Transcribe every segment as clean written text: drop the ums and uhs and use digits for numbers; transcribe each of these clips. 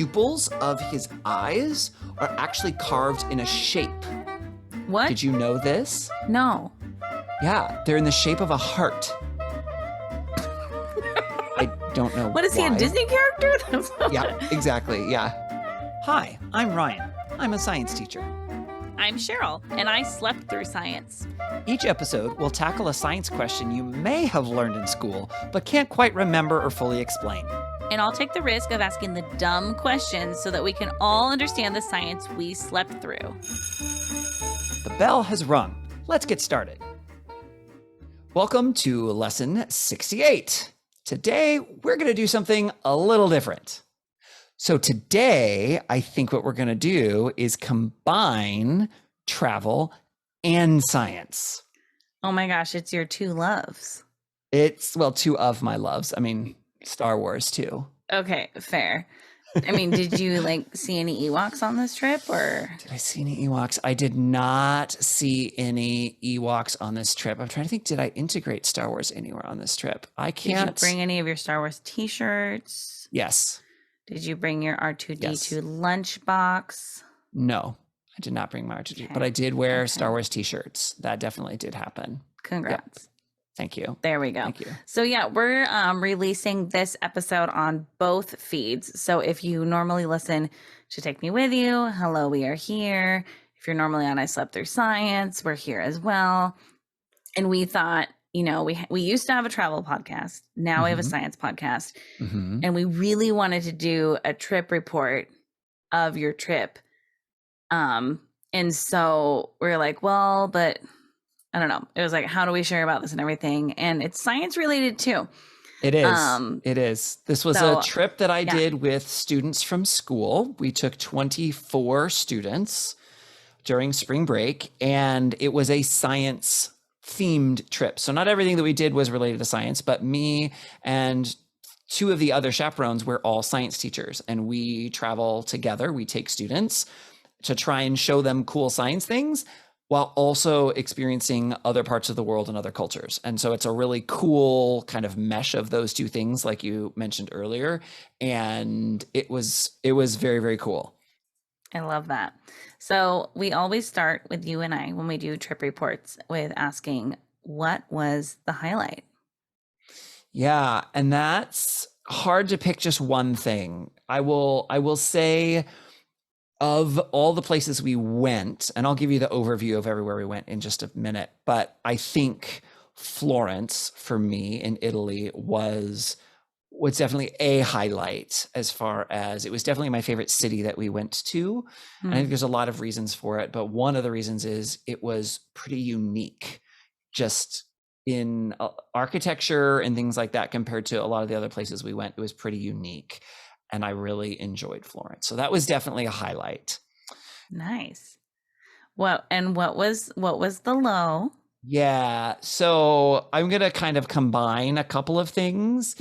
pupils of his eyes are actually carved in a shape. What? Did you know this? No. Yeah, they're in the shape of a heart. I don't know What is why. he, a Disney character? Yeah, exactly, yeah. Hi, I'm Ryan. I'm a science teacher. I'm Cheryl, and I slept through science. Each episode will tackle a science question you may have learned in school, but can't quite remember or fully explain. And I'll take the risk of asking the dumb questions so that we can all understand the science we slept through. The bell has rung. Let's get started. Welcome to lesson 68. Today, we're going to do something a little different. So today, I think what we're going to do is combine travel and science. Oh my gosh, it's your two loves. It's, well, two of my loves. I mean, Star Wars too. Okay, fair. I mean, did you see any Ewoks on this trip, or? Did I see any Ewoks? I did not see any Ewoks on this trip. I'm trying to think, did I integrate Star Wars anywhere on this trip? I can't. Did you bring any of your Star Wars t-shirts? Yes. Did you bring your R2-D2 Yes. lunchbox? No, I did not bring my R2D2, Okay. but I did wear Okay. Star Wars t-shirts. That definitely did happen. Congrats. Thank you. There we go. Thank you. So yeah, we're releasing this episode on both feeds. So if you normally listen to Take Me With You, hello, we are here. If you're normally on I Slept Through Science, we're here as well. And we thought, we used to have a travel podcast. Now we have a science podcast. Mm-hmm. And we really wanted to do a trip report of your trip. And so we're like, well, but I don't know. It was like, how do we share about this and everything? And it's science related too. It is. It is. This was so, a trip that I yeah. did with students from school. We took 24 students during spring break, and it was a science themed trip. So not everything that we did was related to science, but me and two of the other chaperones were all science teachers, and we travel together. We take students to try and show them cool science things while also experiencing other parts of the world and other cultures. And so it's a really cool kind of mesh of those two things, like you mentioned earlier. And it was very, very cool. I love that. So we always start with you and I when we do trip reports with asking, what was the highlight? Yeah. And that's hard to pick just one thing. I will say, of all the places we went, and I'll give you the overview of everywhere we went in just a minute, but I think Florence for me in Italy was definitely a highlight, as far as it was definitely my favorite city that we went to. And I think there's a lot of reasons for it, but one of the reasons is it was pretty unique just in architecture and things like that compared to a lot of the other places we went. It was pretty unique. And I really enjoyed Florence. So that was definitely a highlight. Nice. Well, and what was the low? Yeah. So I'm going to kind of combine a couple of things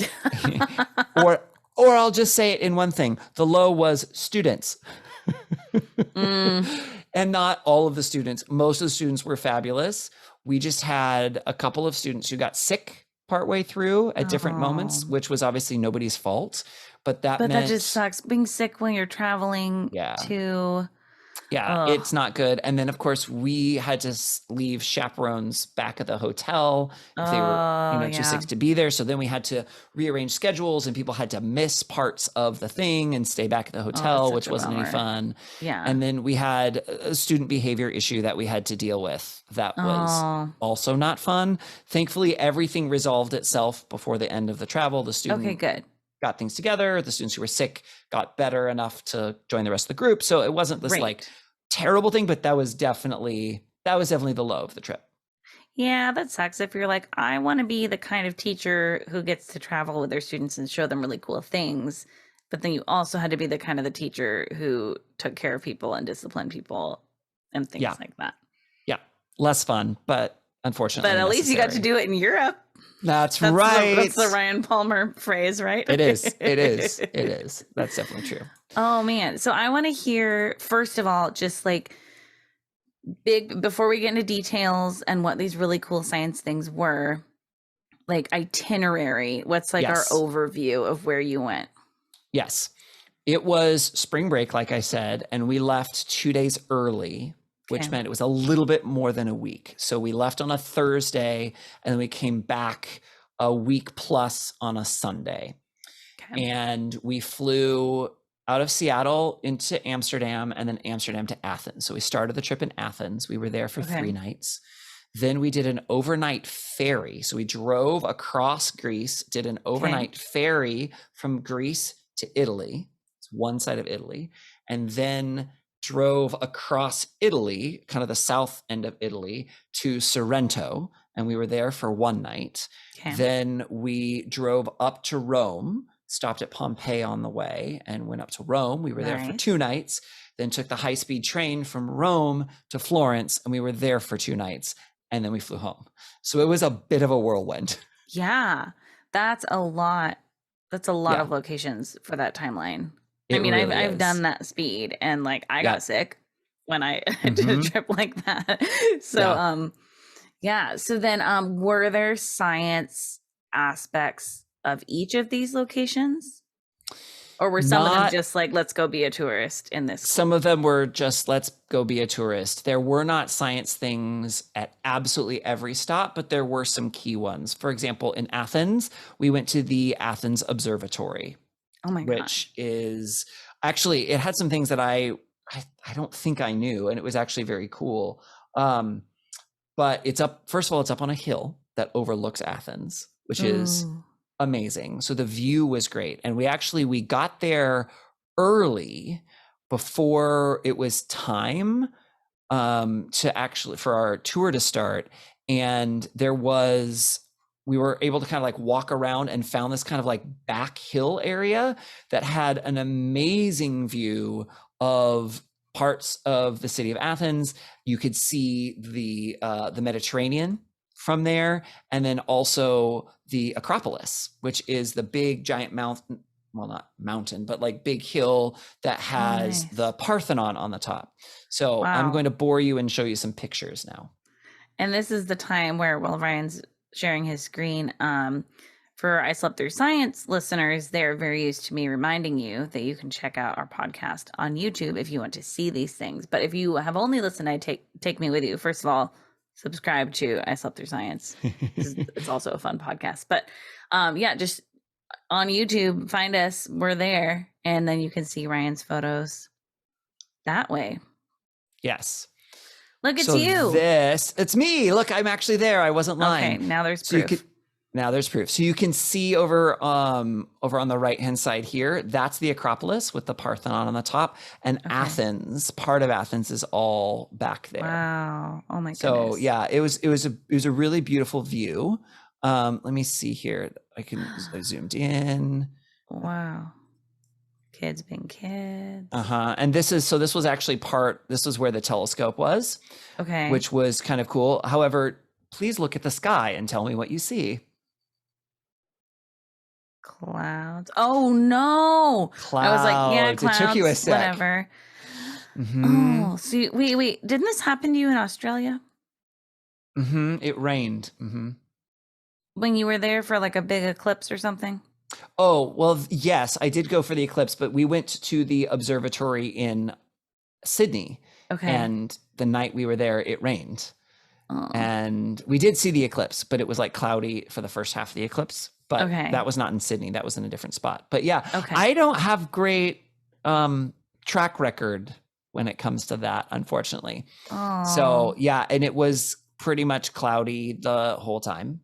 or I'll just say it in one thing. The low was students. And not all of the students. Most of the students were fabulous. We just had a couple of students who got sick partway through at different moments, which was obviously nobody's fault. But that just sucks. Being sick when you're traveling to... Yeah, it's not good. And then, of course, we had to leave chaperones back at the hotel if they were too sick to be there. So then we had to rearrange schedules, and people had to miss parts of the thing and stay back at the hotel, which wasn't any fun. Yeah. And then we had a student behavior issue that we had to deal with. That was also not fun. Thankfully, everything resolved itself before the end of the travel. The student got things together. The students who were sick got better enough to join the rest of the group. So it wasn't this terrible thing, but that was definitely the low of the trip. Yeah, that sucks. If you're like, I want to be the kind of teacher who gets to travel with their students and show them really cool things, but then you also had to be the kind of the teacher who took care of people and disciplined people and things like that. Yeah, less fun, but unfortunately, but at least you got to do it in Europe. That's right. That's the Ryan Palmer phrase, right? It is. That's definitely true. Oh man. So I want to hear, first of all, just before we get into details and what these really cool science things were, itinerary. What's our overview of where you went? Yes. It was spring break, like I said, and we left 2 days early, which Okay. meant it was a little bit more than a week. So we left on a Thursday and then we came back a week plus on a Sunday. Okay. And we flew out of Seattle into Amsterdam and then Amsterdam to Athens. So we started the trip in Athens. We were there for Okay. 3 nights. Then we did an overnight ferry. So we drove across Greece, did an overnight ferry from Greece to Italy. It's one side of Italy. And then drove across Italy, kind of the south end of Italy, to Sorrento. And we were there for 1 night. Okay. Then we drove up to Rome, stopped at Pompei on the way, and went up to Rome. We were there for Nice. 2 nights, then took the high-speed train from Rome to Florence, and we were there for 2 nights, and then we flew home. So it was a bit of a whirlwind. Yeah. That's a lot. That's a lot Yeah. of locations for that timeline. It I mean, really I've is. done that speed and like I Yeah. got sick when I did a Mhm. trip like that. So Yeah. yeah. So then were there science aspects of each of these locations? Or were some of them Not just like, let's go be a tourist in this? Some of them were just, let's go be a tourist. There were not science things at absolutely every stop, but there were some key ones. For example, in Athens, we went to the Athens Observatory, Oh my gosh. which is actually, it had some things that I don't think I knew, and it was actually very cool. But it's up, first of all, it's up on a hill that overlooks Athens, which is Ooh. amazing. So the view was great. And we got there early before it was time to actually, for our tour to start. And we were able to kind of like walk around and found this kind of like back hill area that had an amazing view of parts of the city of Athens. You could see the Mediterranean from there, and then also the Acropolis, which is the big giant mountain, well, not mountain, but like big hill that has nice. the Parthenon on the top. So I'm Wow. going to bore you and show you some pictures now. And this is the time where, while Ryan's sharing his screen, for I Slept Through Science listeners, they're very used to me reminding you that you can check out our podcast on YouTube if you want to see these things. But if you have only listened, I take me with you. First of all, subscribe to I Slept Through Science. It's also a fun podcast. But yeah, just on YouTube, find us. We're there. And then you can see Ryan's photos that way. Yes. Look, it's So you. it's me. Look, I'm actually there. I wasn't lying. Okay, now there's So proof. now there's proof. So you can see over on the right-hand side here, that's the Acropolis with the Parthenon on the top. And Athens, part of Athens is all back there. Wow. Oh my goodness. So yeah, it was a really beautiful view. Let me see here. I zoomed in. Wow. Kids being kids. And this was actually this is where the telescope was. Okay. Which was kind of cool. However, please look at the sky and tell me what you see. Clouds. Oh no. Clouds. I was like, yeah, clouds. It took you a sec. Whatever. Mm-hmm. Oh, so wait. Didn't this happen to you in Australia? Mm-hmm. It rained. Mm-hmm. When you were there for like a big eclipse or something? Oh, well, yes, I did go for the eclipse, but we went to the observatory in Sydney. Okay. And the night we were there, it rained. Oh. And we did see the eclipse, but it was like cloudy for the first half of the eclipse. But that was not in Sydney. That was in a different spot. But yeah, I don't have great track record when it comes to that, unfortunately. Oh. So yeah, and it was pretty much cloudy the whole time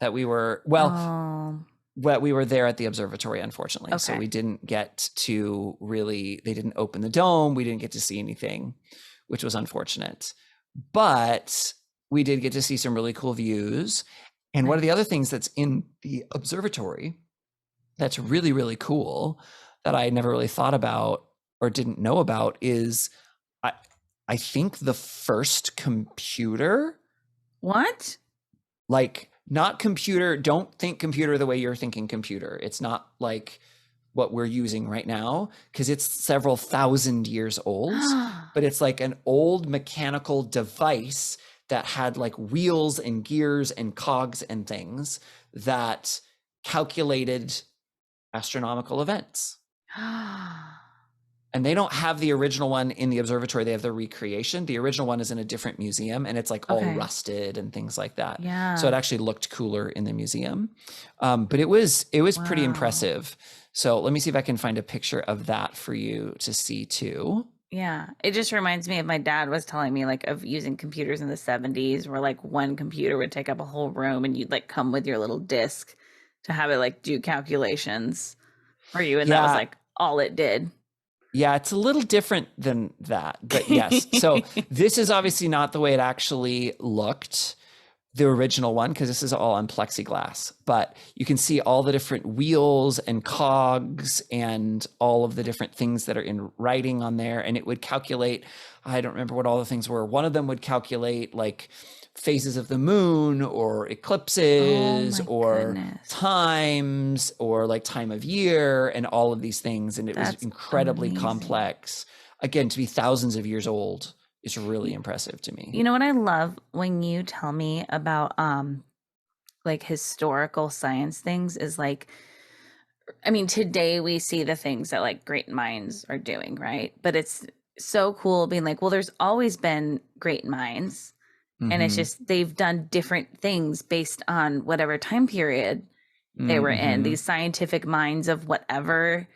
that we were, that we were there at the observatory, unfortunately. So we didn't get to they didn't open the dome. We didn't get to see anything, which was unfortunate. But we did get to see some really cool views. And one of the other things that's in the observatory that's really, really cool that I never really thought about or didn't know about is I think the first computer. What? Like, not computer, don't think computer the way you're thinking computer. It's not like what we're using right now, because it's several thousand years old, but it's like an old mechanical device that had like wheels and gears and cogs and things that calculated astronomical events. And they don't have the original one in the observatory. They have the recreation. The original one is in a different museum, and it's like all Okay. rusted and things like that. Yeah. So it actually looked cooler in the museum. But it was pretty Wow. impressive. So let me see if I can find a picture of that for you to see too. Yeah. It just reminds me of my dad was telling me like of using computers in the 70s where like one computer would take up a whole room and you'd like come with your little disk to have it like do calculations for you. And that was Yeah. like all it did. Yeah, it's a little different than that, but yes. So this is obviously not the way it actually looked, the original one, because this is all on plexiglass. But you can see all the different wheels and cogs and all of the different things that are in writing on there. And it would calculate, I don't remember what all the things were. One of them would calculate like phases of the moon or eclipses or times or like time of year and all of these things. And it was incredibly complex. Again, to be thousands of years old is really impressive to me. You know what I love when you tell me about like historical science things is like, I mean, today we see the things that like great minds are doing, right? But it's so cool being like, well, there's always been great minds. And it's just they've done different things based on whatever time period they were in. These scientific minds of whatever,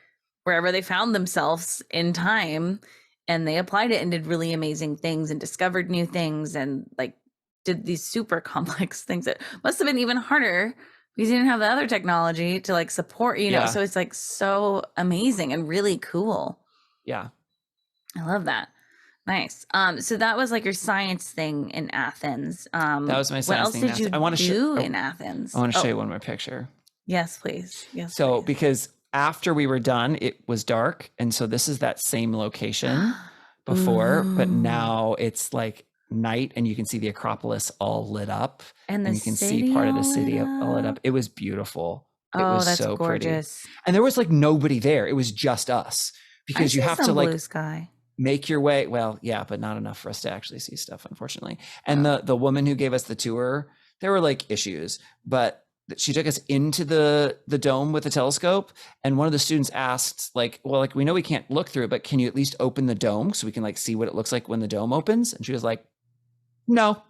wherever they found themselves in time, and they applied it and did really amazing things and discovered new things and like did these super complex things that must have been even harder because you didn't have the other technology to like support, you know. So it's like so amazing and really cool. Yeah. I love that. Nice. So that was like your science thing in Athens. That was my science thing. What else did you do in Athens? I want to show you one more picture. Yes, please. Yes. So please. because after we were done, it was dark. And so this is that same location before, but now it's like night and you can see the Acropolis all lit up. And you can see part of the city all lit up. It was beautiful. It was that's so gorgeous. pretty. And there was like nobody there. It was just us because you have to like blue sky. Make your way. Well, yeah, but not enough for us to actually see stuff, unfortunately. And the woman who gave us the tour, there were like issues, but she took us into the dome with the telescope. And one of the students asked like, well, like we know we can't look through it, but can you at least open the dome so we can like see what it looks like when the dome opens? And she was like, no.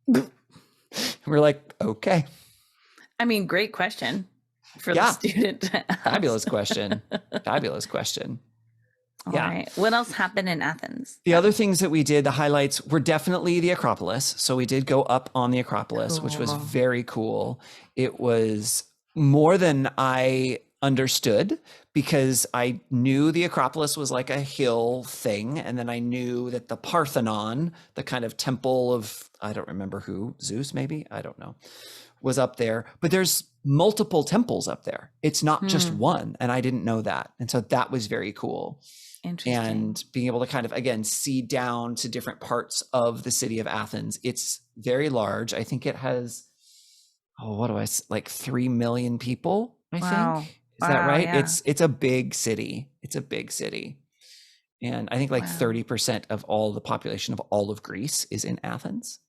We're like, okay. I mean, great question for the student to ask. Fabulous question. Fabulous question. All right. What else happened in Athens? The other things that we did, the highlights were definitely the Acropolis. So we did go up on the Acropolis, which was very cool. It was more than I understood because I knew the Acropolis was like a hill thing. And then I knew that the Parthenon, the kind of temple of, I don't remember who, Zeus maybe, I don't know, was up there. But there's multiple temples up there. It's not just one. And I didn't know that. And so that was very cool. And being able to kind of, again, see down to different parts of the city of Athens. It's very large. I think it has, like 3 million people, I think. Is that right? Yeah. It's a big city. It's a big city. And I think like 30% of all the population of all of Greece is in Athens.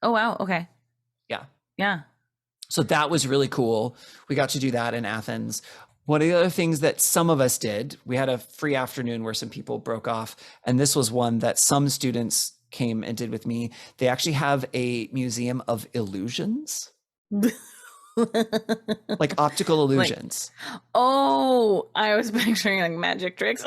Oh, wow. Okay. Yeah. Yeah. So that was really cool. We got to do that in Athens. One of the other things that some of us did, we had a free afternoon where some people broke off. And this was one that some students came and did with me. They actually have a museum of illusions. Like optical illusions. Like, I was picturing like magic tricks.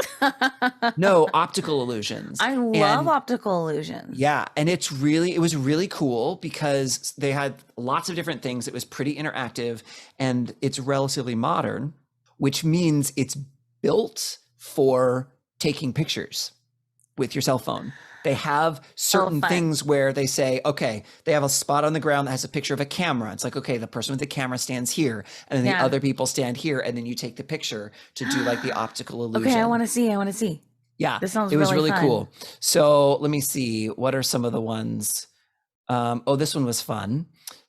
No, optical illusions. I love optical illusions. Yeah. And it was really cool because they had lots of different things. It was pretty interactive and it's relatively modern, which means it's built for taking pictures with your cell phone. They have certain things where they say, okay, they have a spot on the ground that has a picture of a camera. It's like, okay, the person with the camera stands here and then the other people stand here and then you take the picture to do like the optical illusion. Okay, I want to see. Yeah, this sounds really fun. Cool. So let me see. What are some of the ones? This one was fun.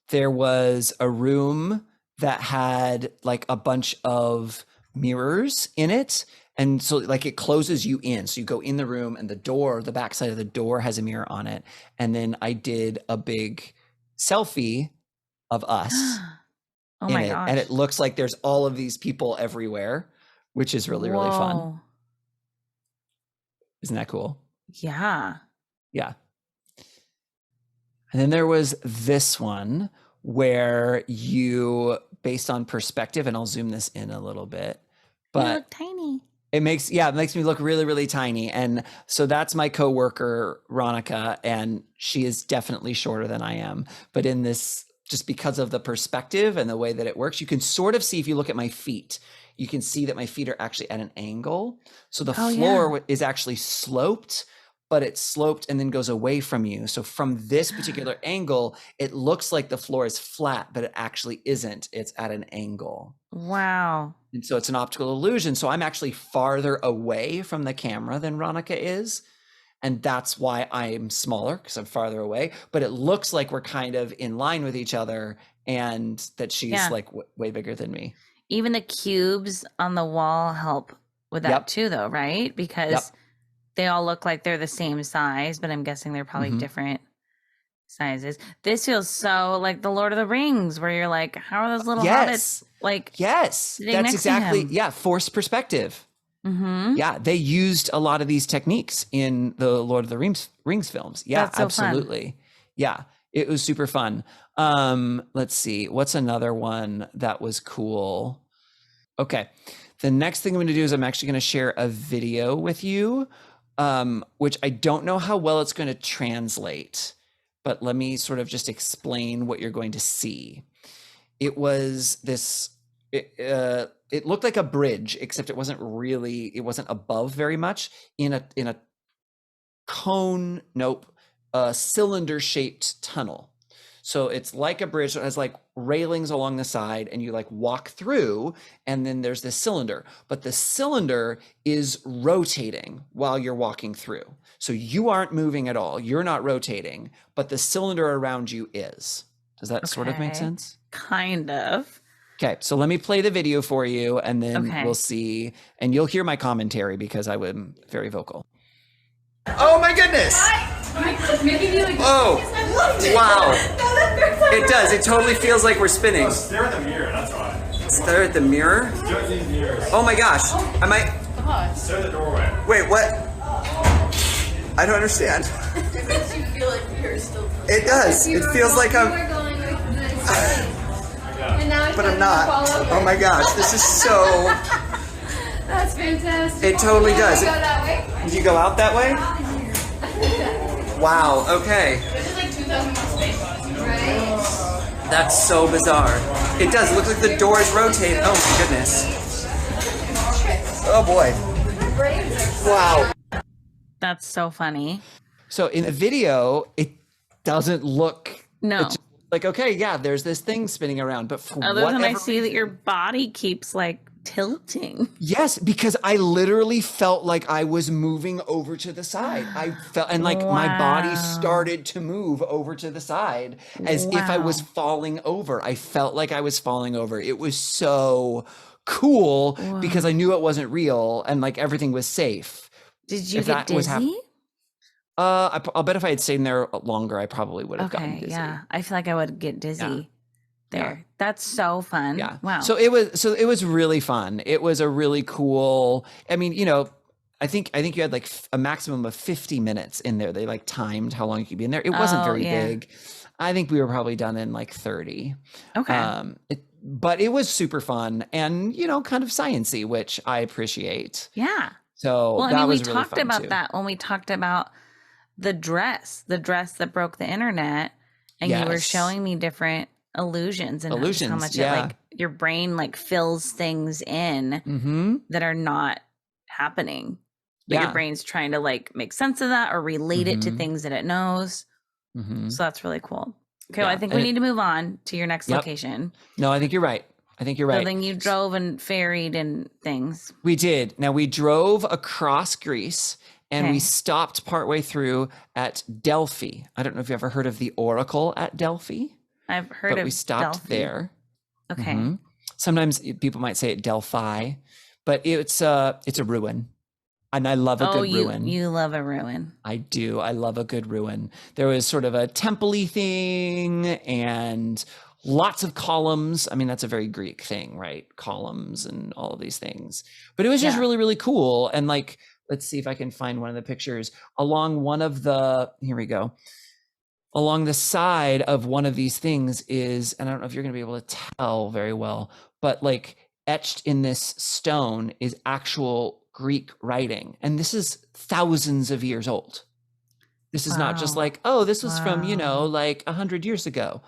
There was a room that had like a bunch of mirrors in it. And so like it closes you in. So you go in the room and the back side of the door has a mirror on it. And then I did a big selfie of us Oh my gosh. And it looks like there's all of these people everywhere. which is really, really fun. Whoa. Isn't that cool? Yeah. Yeah. And then there was this one where you, based on perspective, and I'll zoom this in a little bit, You but look tiny. it makes me look really, really tiny. And so that's my coworker, Ronica, and she is definitely shorter than I am. But in this, just because of the perspective and the way that it works, you can sort of see, if you look at my feet, you can see that my feet are actually at an angle. So the floor is actually sloped, but it's sloped and then goes away from you. So from this particular angle, it looks like the floor is flat, but it actually isn't. It's at an angle. Wow. And so it's an optical illusion. So I'm actually farther away from the camera than Ronica is. And that's why I'm smaller, because I'm farther away. But it looks like we're kind of in line with each other, and that she's like way bigger than me. Even the cubes on the wall help with that too, though, right? Because they all look like they're the same size, but I'm guessing they're probably different sizes. This feels so like the Lord of the Rings, where you're like, how are those little hobbits like? Yes, that's exactly, forced perspective. Yeah, they used a lot of these techniques in the Lord of the Rings films. Yeah, That's so absolutely. Fun. Yeah, it was super fun. Let's see, what's another one that was cool? Okay, the next thing I'm going to do is I'm actually going to share a video with you, which I don't know how well it's going to translate, but let me sort of just explain what you're going to see. It was this, it looked like a bridge, except it wasn't above very much, in a cone, cylinder shaped tunnel. So it's like a bridge that has like railings along the side, and you like walk through, and then there's this cylinder, but the cylinder is rotating while you're walking through. So you aren't moving at all. You're not rotating, but the cylinder around you is. Does that sort of make sense? Kind of. Okay, so let me play the video for you, and then we'll see, and you'll hear my commentary because I am very vocal. Oh my goodness! Oh, wow. It does. It totally feels like we're spinning. No, stare at the mirror, that's why. Stare at the mirror? Stare at these mirrors. Oh my gosh. I might... Stare at the doorway. Wait, what? I don't understand. It makes you feel like you're still... It does. It feels like I'm... But I'm not. Oh my gosh, this is so... That's fantastic. It totally does. Go that way? Do you go out that way? Wow, okay. This is like 2,000 Space Odyssey. Right? That's so bizarre. It does. It looks like the doors rotate. Oh my goodness. Oh boy. Wow. That's so funny. So in the video, it doesn't look... No. It's just like, okay, yeah, there's this thing spinning around, but for other than I see reason, that your body keeps like tilting. Yes, because I literally felt like I was moving over to the side. I felt, and like my body started to move over to the side as if I was falling over. I felt like I was falling over. It was so cool because I knew it wasn't real and like everything was safe. Did you get dizzy? I'll bet if I had stayed in there longer, I probably would have gotten dizzy. Yeah, I feel like I would get dizzy. There. That's so fun. Yeah. Wow. So it was really fun. It was a really cool, I mean, you know, I think you had like a maximum of 50 minutes in there. They like timed how long you could be in there. It wasn't very big. I think we were probably done in like 30. Okay. But it was super fun and, you know, kind of sciencey, which I appreciate. Yeah. So well, that we was really talked fun about too. that when we talked about the dress that broke the internet, and you were showing me different illusions and how much it like your brain like fills things in that are not happening. But your brain's trying to like make sense of that or relate it to things that it knows. So that's really cool. Okay, well, I think we need to move on to your next location. No, I think you're right. So then you drove and ferried and things. We did. Now we drove across Greece and we stopped partway through at Delphi. I don't know if you ever heard of the Oracle at Delphi. I've heard of But we stopped Delphi. there. Okay. Sometimes people might say it Delphi, but it's a ruin. And I love a good ruin. You love a ruin. I do. I love a good ruin. There was sort of a temple-y thing and lots of columns. I mean, that's a very Greek thing, right? Columns and all of these things. But it was just really, really cool. And like, let's see if I can find one of the pictures along one of the, here we go. Along the side of one of these things is, and I don't know if you're going to be able to tell very well, but like etched in this stone is actual Greek writing. And this is thousands of years old. This is not just like, oh, this was from, you know, like 100 years ago.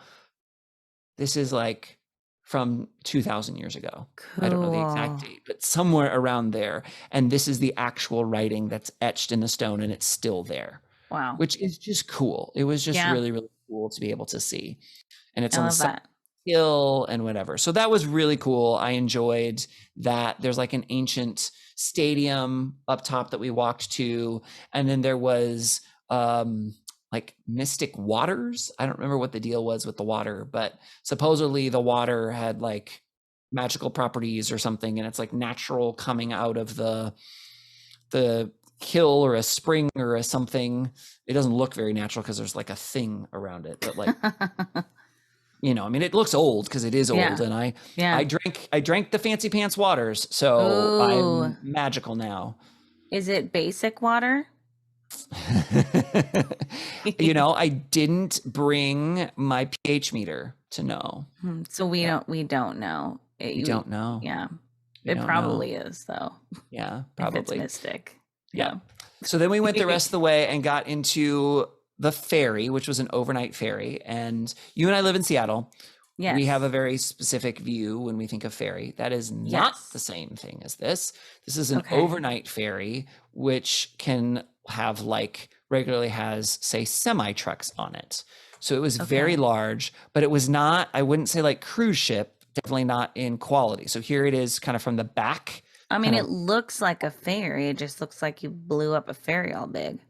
This is like from 2000 years ago. Cool. I don't know the exact date, but somewhere around there. And this is the actual writing that's etched in the stone and it's still there. Wow. Which is just cool. It was just really, really cool to be able to see. And it's on the hill and whatever. So that was really cool. I enjoyed that. There's like an ancient stadium up top that we walked to. And then there was like mystic waters. I don't remember what the deal was with the water, but supposedly the water had like magical properties or something. And it's like natural coming out of the hill or a spring or a something. It doesn't look very natural because there's like a thing around it, but like, you know, I mean, it looks old because it is old. And I drank the fancy pants waters. So I'm magical now. Is it basic water? You know, I didn't bring my pH meter to know. So we don't know. You don't know. Yeah. It probably is though. Yeah, probably. If it's mystic. Yeah. So then we went the rest of the way and got into the ferry, which was an overnight ferry. And you and I live in Seattle. Yes. We have a very specific view when we think of ferry. That is not the same thing as this. This is an overnight ferry, which can have like regularly has, say, semi trucks on it. So it was very large, but it was not, I wouldn't say like cruise ship, definitely not in quality. So here it is kind of from the back. I mean, it looks like a ferry. It just looks like you blew up a ferry all big.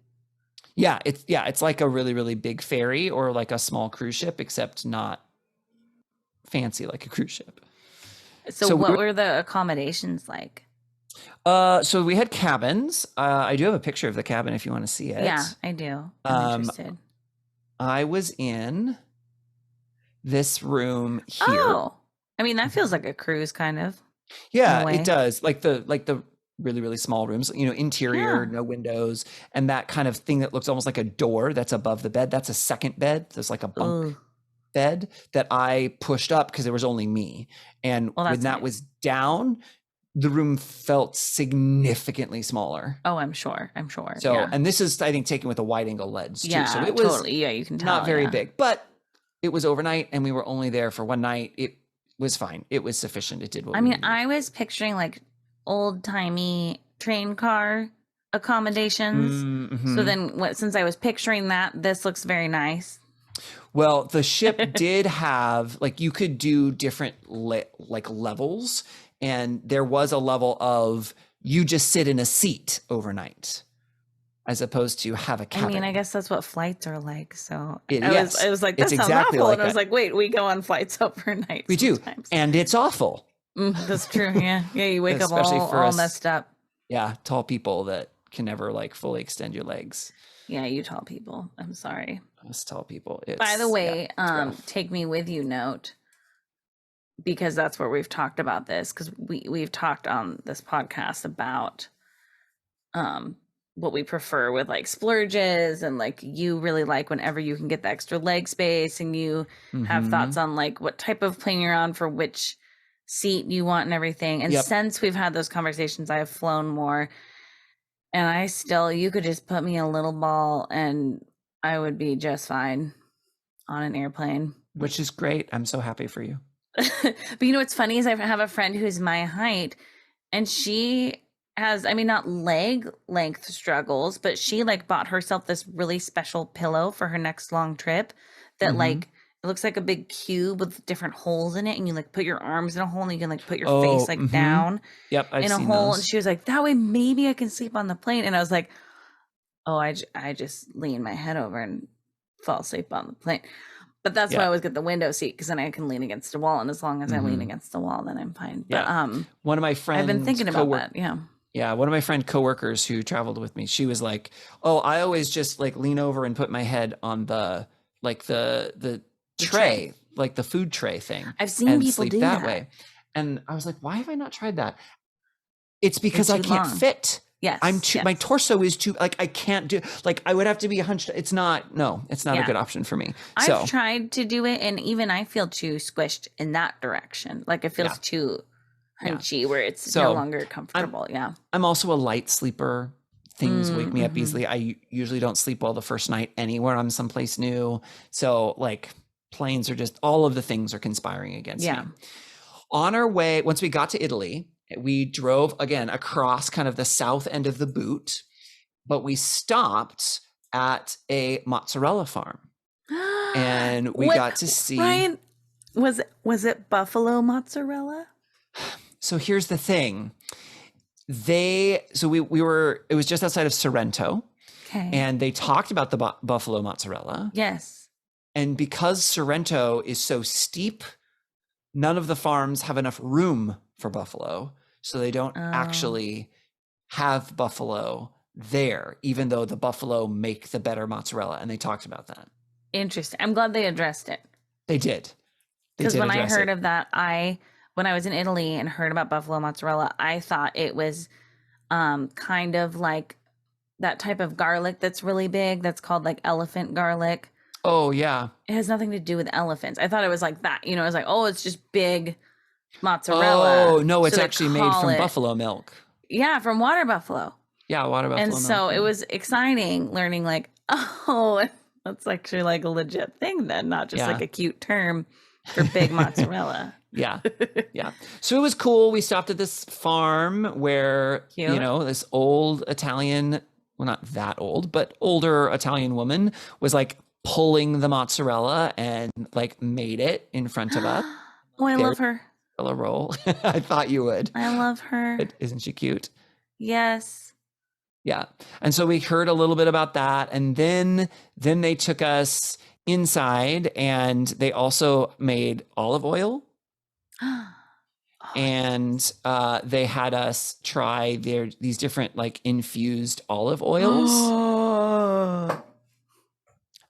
Yeah, it's like a really, really big ferry or like a small cruise ship, except not fancy like a cruise ship. So what were the accommodations like? So we had cabins. I do have a picture of the cabin if you want to see it. Yeah, I do. I'm interested. I was in this room here. Oh, I mean, that feels like a cruise kind of. Yeah, it does. Like the really, really small rooms, you know, interior, no windows, and that kind of thing that looks almost like a door that's above the bed. That's a second bed. There's like a bunk bed that I pushed up because there was only me. And when that was down, the room felt significantly smaller. Oh, I'm sure. So, and this is, I think, taken with a wide angle lens too. Yeah, so it was totally. Yeah, you can tell. Not very big, but it was overnight and we were only there for one night. It was fine. It was sufficient. It did what we needed. I was picturing like old timey train car accommodations. Mm-hmm. So then since I was picturing that, this looks very nice. Well, the ship did have, like, you could do different like levels, and there was a level of you just sit in a seat overnight as opposed to have a cabin. I mean, I guess that's what flights are like. So I was like, that sounds exactly awful. Like and I was like, wait, we go on flights overnight. We sometimes. Do. And it's awful. That's true. Yeah. Yeah. You wake up all messed up. Yeah. Tall people that can never like fully extend your legs. Yeah. You tall people. I'm sorry. Us tall people. By the way, take me with you note, because that's where we've talked about this, because we've talked on this podcast about what we prefer with like splurges, and like you really like whenever you can get the extra leg space, and you have thoughts on like what type of plane you're on for which seat you want and everything. And since we've had those conversations, I have flown more, and you could just put me a little ball and I would be just fine on an airplane. Which is great. I'm so happy for you. But you know what's funny is I have a friend who's my height, and she has, I mean, not leg length struggles, but she like bought herself this really special pillow for her next long trip that like, it looks like a big cube with different holes in it, and you like put your arms in a hole and you can like put your face like down in a hole. Those. And she was like, that way maybe I can sleep on the plane. And I was like, oh, I just lean my head over and fall asleep on the plane. But that's why I always get the window seat, because then I can lean against the wall, and as long as I lean against the wall, then I'm fine. Yeah. But one of my friends, I've been thinking about that. Yeah. Yeah, one of my friend coworkers who traveled with me, she was like, "Oh, I always just like lean over and put my head on the tray like the food tray thing. I've seen and people sleep do that that. way. And I was like, why have I not tried that? It's because I too can't long. fit. Yes. I'm too, my yes. torso is too, like, I can't do, like, I would have to be hunched. It's not a Yeah. good option for me. I've tried to do it, and even I feel too squished in that direction. Like it feels Yeah. too Yeah. hunchy where it's So, no longer comfortable. Yeah. I'm also a light sleeper. Things wake me up Mhm. easily. I usually don't sleep well the first night anywhere I'm someplace new. So like planes are just, all of the things are conspiring against Yeah. me. On our way, once we got to Italy, we drove again across kind of the south end of the boot, but we stopped at a mozzarella farm and we got to see. Ryan, was it buffalo mozzarella? So here's the thing. We were, it was just outside of Sorrento, Okay. and they talked about the buffalo mozzarella. Yes. And because Sorrento is so steep, none of the farms have enough room for buffalo. So they don't actually have buffalo there, even though the buffalo make the better mozzarella. And they talked about that. Interesting. I'm glad they addressed it. They did. Because when I address heard it. of that, when I was in Italy and heard about buffalo mozzarella, I thought it was kind of like that type of garlic that's really big, that's called like elephant garlic. Oh, yeah. It has nothing to do with elephants. I thought it was like that. You know, it was like, oh, it's just big mozzarella. Oh, no, it's So they actually made call from it- buffalo milk. Yeah, from water buffalo. Yeah, water buffalo And milk. so yeah. it was exciting learning like, oh, that's actually like a legit thing then, not just Yeah. like a cute term for big mozzarella. Yeah. Yeah. So it was cool. We stopped at this farm where, Cute. you know, this old Italian, well, not that old, but older Italian woman was like pulling the mozzarella and like made it in front of us. Oh, I There- love her. A roll. I thought you would. I love her. Isn't she cute? Yes. Yeah. And so we heard a little bit about that. And then they took us inside and they also made olive oil. And they had us try these different like infused olive oils.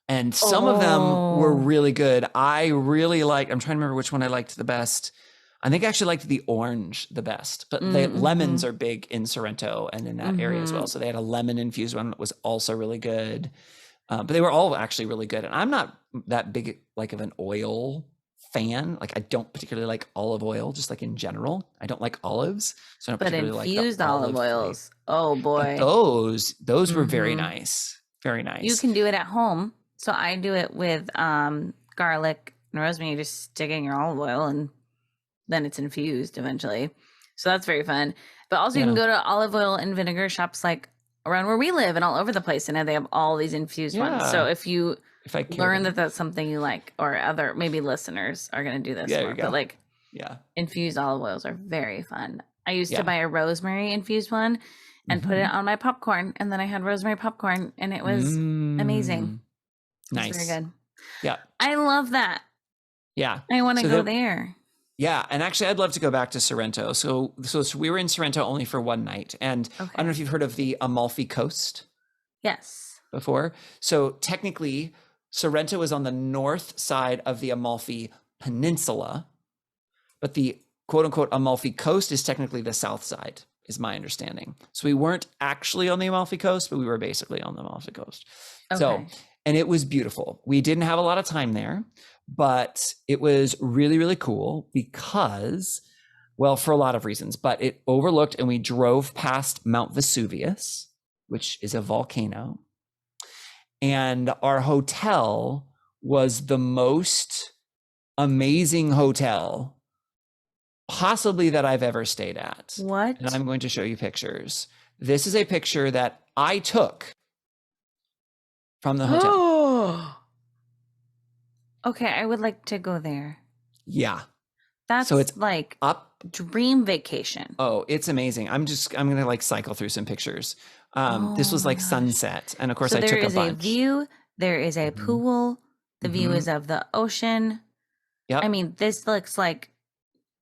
And some of them were really good. I really liked, I'm trying to remember which one I liked the best. I think I actually liked the orange the best, but the lemons are big in Sorrento and in that area as well. So they had a lemon infused one that was also really good. But they were all actually really good. And I'm not that big like of an oil fan. Like I don't particularly like olive oil, just like in general. I don't like olives. So I don't But particularly like infused the olive flavor. oils. Oh boy. But those were very Mhm. nice. Very nice. You can do it at home. So I do it with garlic and rosemary. You just stick it in your olive oil and then it's infused eventually. So that's very fun. But also you can go to olive oil and vinegar shops like around where we live and all over the place. And they have all these infused ones. So if you if I care learn about- that that's something you like, or other maybe listeners are going to do this Yeah, there more, you go. but like yeah. infused olive oils are very fun. I used Yeah. to buy a rosemary infused one and put it on my popcorn, and then I had rosemary popcorn, and it was amazing. It was Nice. very good. Yeah. I love that. Yeah. I want to So go the- there. Yeah, and actually, I'd love to go back to Sorrento. So we were in Sorrento only for one night, and I don't know if you've heard of the Amalfi Coast Yes. before. So technically, Sorrento is on the north side of the Amalfi Peninsula, but the quote unquote Amalfi Coast is technically the south side, is my understanding. So we weren't actually on the Amalfi Coast, but we were basically on the Amalfi Coast. So, Okay. and it was beautiful. We didn't have a lot of time there, but it was really, really cool because, well, for a lot of reasons, but it overlooked and we drove past Mount Vesuvius, which is a volcano. And our hotel was the most amazing hotel possibly that I've ever stayed at. What? And I'm going to show you pictures. This is a picture that I took from the hotel. Okay, I would like to go there. Yeah. That's So it's like up. dream vacation. Oh, it's amazing. I'm going to like cycle through some pictures. This was Oh my like gosh. sunset. And of course So I there took a is bunch. a view, there is a Mhm. pool, the view Mhm. is of the ocean. Yep. I mean, this looks like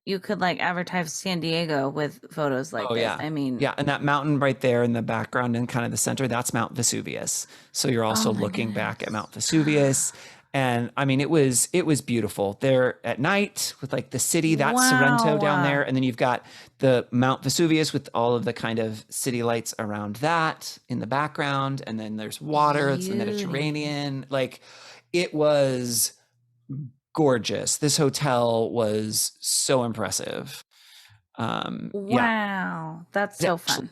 you could like advertise San Diego with photos like Oh, this. yeah. I mean, Yeah, and that mountain right there in the background and kind of the center, that's Mount Vesuvius. So you're also Oh my looking back at goodness. Mount Vesuvius. And I mean, it was beautiful there at night with like the city, that's Sorrento down there. And then you've got the Mount Vesuvius with all of the kind of city lights around that in the background. And then there's water, it's the Mediterranean. Like it was gorgeous. This hotel was so impressive. Wow. That's so fun.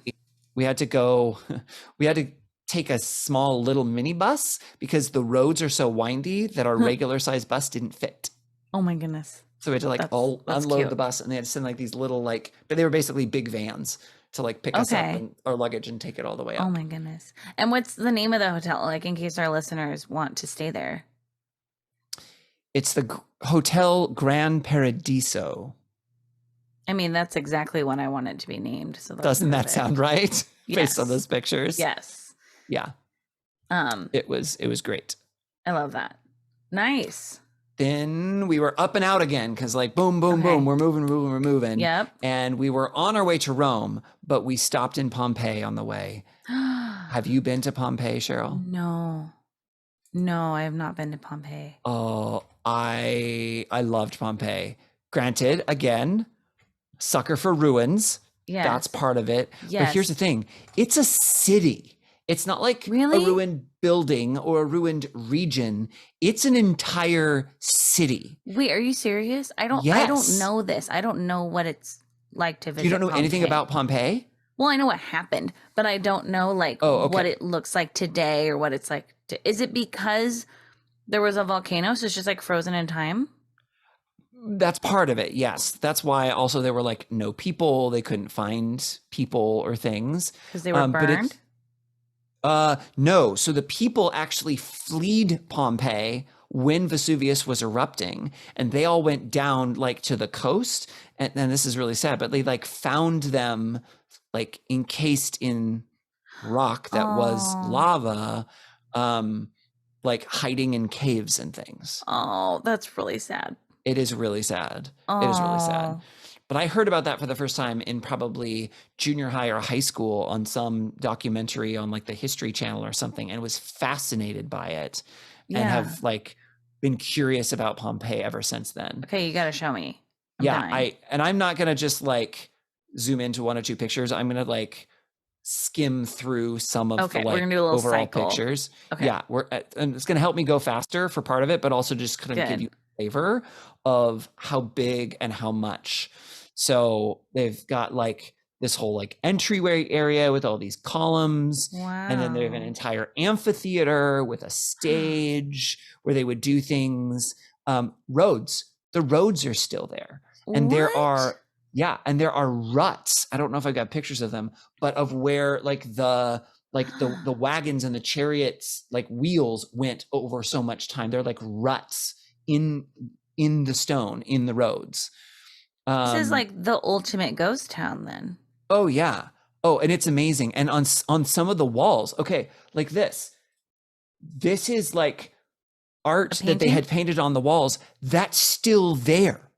We had to take a small little minibus because the roads are so windy that our regular size bus didn't fit. Oh my goodness. So we had to like that's unload cute. the bus, and they had to send like these little like, but they were basically big vans to like pick us up and our luggage and take it all the way up. Oh my goodness. And what's the name of the hotel? Like in case our listeners want to stay there. It's the Hotel Gran Paradiso. I mean, that's exactly what I want it to be named. So doesn't that sound right? Yes. Based on those pictures. Yes. Yeah. It was great. I love that. Nice. Then we were up and out again because like boom, boom, boom, we're moving. Yep. And we were on our way to Rome, but we stopped in Pompei on the way. Have you been to Pompei, Cheryl? No, I have not been to Pompei. Oh, I loved Pompei. Granted, again, sucker for ruins. Yes. That's part of it. Yes. But here's the thing. It's a city. It's not like a ruined building or a ruined region. It's an entire city. Wait, are you serious? I don't know this. I don't know what it's like to visit. You don't know anything about Pompei? Well, I know what happened, but I don't know what it looks like today or what it's like. Is it because there was a volcano, so it's just like frozen in time? That's part of it, yes. That's why also there were like no people. They couldn't find people or things. Because they were burned? No. So the people actually fled Pompeii when Vesuvius was erupting, and they all went down like to the coast. And this is really sad, but they like found them like encased in rock that was lava, like hiding in caves and things. Oh, that's really sad. It is really sad. It is really sad. But I heard about that for the first time in probably junior high or high school on some documentary on like the History Channel or something, and was fascinated by it and have like been curious about Pompeii ever since then. Okay, you got to show me. I'm not going to just like zoom into one or two pictures. I'm going to like skim through some of the like we're gonna do a little overall cycle. pictures. Okay. Yeah, and it's going to help me go faster for part of it, but also just kind of give you a flavor of how big and how much. So they've got like this whole like entryway area with all these columns. Wow. And then they have an entire amphitheater with a stage where they would do things. Roads. The roads are still there. And there are ruts. I don't know if I've got pictures of them, but of where like the wagons and the chariots like wheels went over so much time. They're like ruts in the stone in the roads. This is like the ultimate ghost town then. Oh yeah. Oh, and it's amazing. And on some of the walls, okay, like this is like art that they had painted on the walls. That's still there.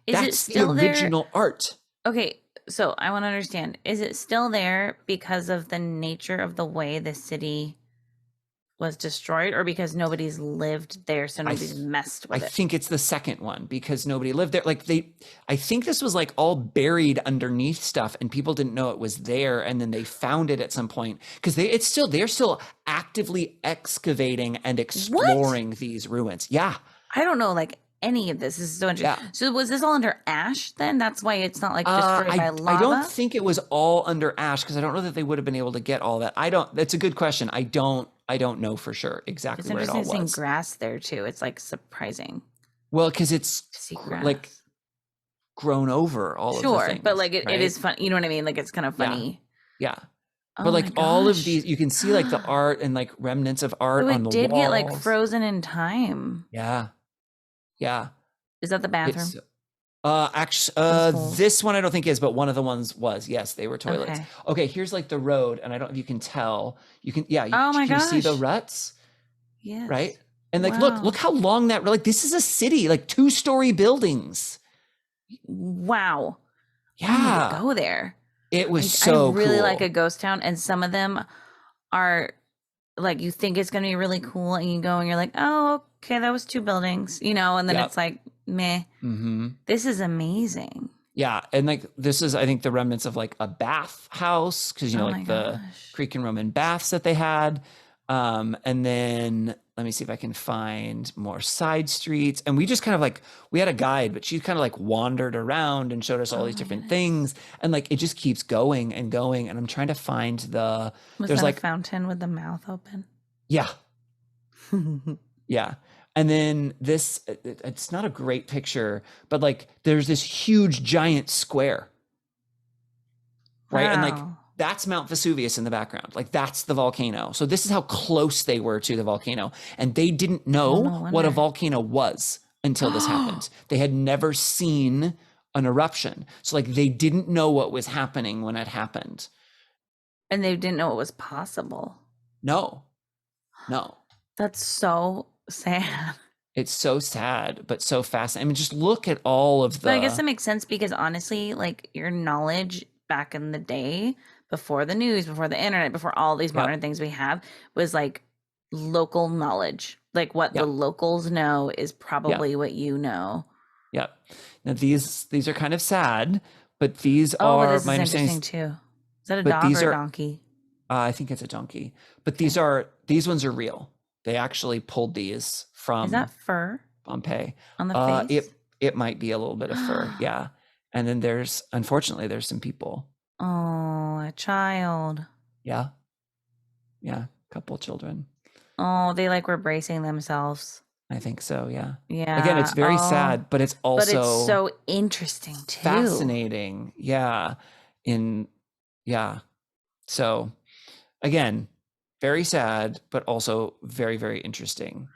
That's the original art. Okay, so I want to understand. Is it still there because of the nature of the way the city was destroyed, or because nobody's lived there, so nobody's messed with it? I think it's the second one, because nobody lived there. Like I think this was like all buried underneath stuff and people didn't know it was there, and then they found it at some point, because they're still actively excavating and exploring these ruins. Yeah. I don't know like any of this. This is so interesting. Yeah. So was this all under ash then? That's why it's not like destroyed by lava? I don't think it was all under ash, because I don't know that they would have been able to get all that. That's a good question. I don't know for sure exactly where it all was. It's interesting seeing grass there too. It's like surprising. Well, because it's like grown over all of the things. Sure, but like it is fun. You know what I mean? Like it's kind of funny. Yeah. But like all of these, you can see like the art and like remnants of art on the walls. It did get like frozen in time. Yeah. Yeah. Is that the bathroom? Actually, this one I don't think is, but one of the ones was. Yes, they were toilets. Okay, here's like the road, and I don't know if you can tell. You can, can you see the ruts? Yes. Right? And like, look how long that, like, this is a city, like 2-story buildings. Wow. Yeah. I need to go there. It was so cool. I really like a ghost town, and some of them are like, you think it's going to be really cool, and you go and you're like, oh, okay, that was 2 buildings, you know, and then Yep. it's like, meh. Mm-hmm. This is amazing. Yeah, and like this is, I think, the remnants of like a bath house because Oh my like the gosh. Greek and Roman baths that they had, and then let me see if I can find more side streets. And we just kind of like we had a guide, but she kind of like wandered around and showed us all Oh these my different goodness. things, and like it just keeps going and going. And I'm trying to find the Was there's that like a fountain with the mouth open? yeah, yeah. And then this, it's not a great picture, but like there's this huge giant square, right? And like Wow. that's Mount Vesuvius in the background. Like that's the volcano. So this is how close they were to the volcano. And they didn't know Oh, no what a wonder. volcano was until this happened. They had never seen an eruption. So like they didn't know what was happening when it happened. And they didn't know it was possible. No. That's so sad. It's so sad, but so fascinating. I mean, just look at all of the. But I guess it makes sense because honestly, like your knowledge back in the day, before the news, before the internet, before all these Yep. modern things we have, was like local knowledge. Like what the Yep. locals know is probably what you know. Yep. Now these are kind of sad, but these Oh, but are this my is understanding. interesting too. Is that a but dog these or are- a donkey? I think it's a donkey, but these ones are real. They actually pulled these from Is that fur Pompei. on the face? It might be a little bit of fur, yeah. And then unfortunately there's some people. Oh, a child. Yeah, couple children. Oh, they like were bracing themselves. I think so. Yeah. Yeah. Again, it's very Oh, sad, but it's also but it's so interesting too. fascinating. Yeah. So again, very sad, but also very, very interesting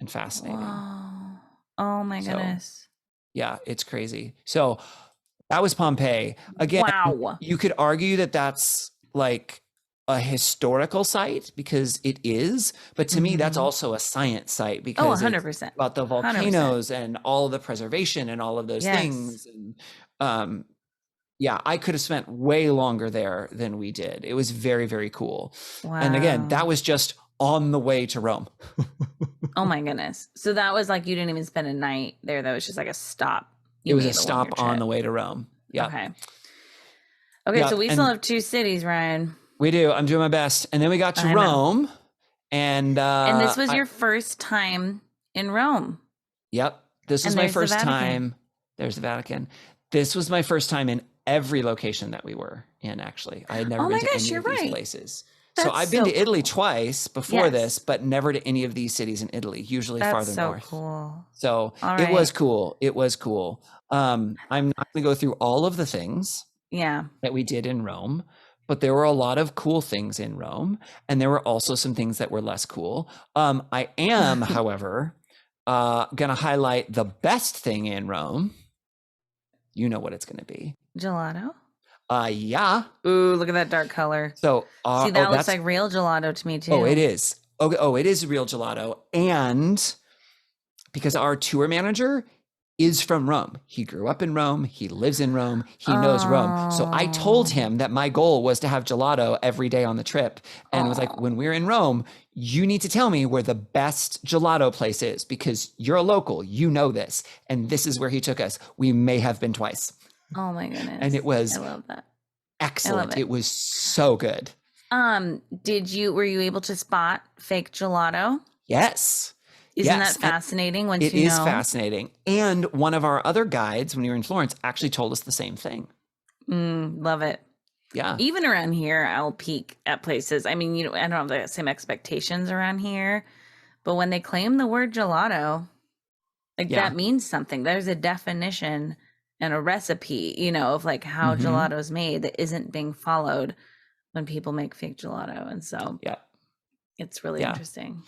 and fascinating. Wow. Oh my So, goodness. Yeah, it's crazy. So that was Pompeii. Again, Wow. you could argue that that's like a historical site because it is, but to me, that's Mhm. also a science site Oh, because it's 100%. about the 100%. volcanoes and all of the preservation and all of those Yes. things. And yeah, I could have spent way longer there than we did. It was very, very cool. Wow. And again, that was just on the way to Rome. Oh my goodness. So that was like you didn't even spend a night there. That was just like a stop. It was a stop on the way to Rome. Yeah. Okay, Yep, so we and- still have 2 cities, Ryan. We do. I'm doing my best. And then we got to I know. Rome. And this was your first time in Rome. Yep. This was And my there's the first Vatican. time. There's the Vatican. This was my first time in every location that we were in, actually. I had never Oh been my to gosh, any you're of these right. places. That's so I've been so to Italy cool. twice before Yes. this, but never to any of these cities in Italy, usually That's farther so north. cool. So All it was right. cool. It was cool. I'm not going to go through all of the things Yeah. that we did in Rome, but there were a lot of cool things in Rome, and there were also some things that were less cool. I am, however, going to highlight the best thing in Rome. You know what it's going to be. Gelato? Yeah. Ooh, look at that dark color. So See, that looks like real gelato to me too. Oh, it is. Okay. Oh, it is real gelato, and because our tour manager is from Rome. He grew up in Rome. He lives in Rome. He knows Rome. So I told him that my goal was to have gelato every day on the trip. And was like, when we're in Rome, you need to tell me where the best gelato place is because you're a local. You know this. And this is where he took us. We may have been twice. Oh my goodness. And it was I love that. excellent. it. It was so good. Were you able to spot fake gelato? Yes. Isn't Yes, that fascinating once It you is know? fascinating. And one of our other guides when we were in Florence actually told us the same thing. Love it. Yeah. Even around here, I'll peek at places. I mean, I don't have the same expectations around here, but when they claim the word gelato, like Yeah. that means something. There's a definition and a recipe, of like how Mhm. gelato is made that isn't being followed when people make fake gelato. And so Yeah. it's really Yeah. interesting.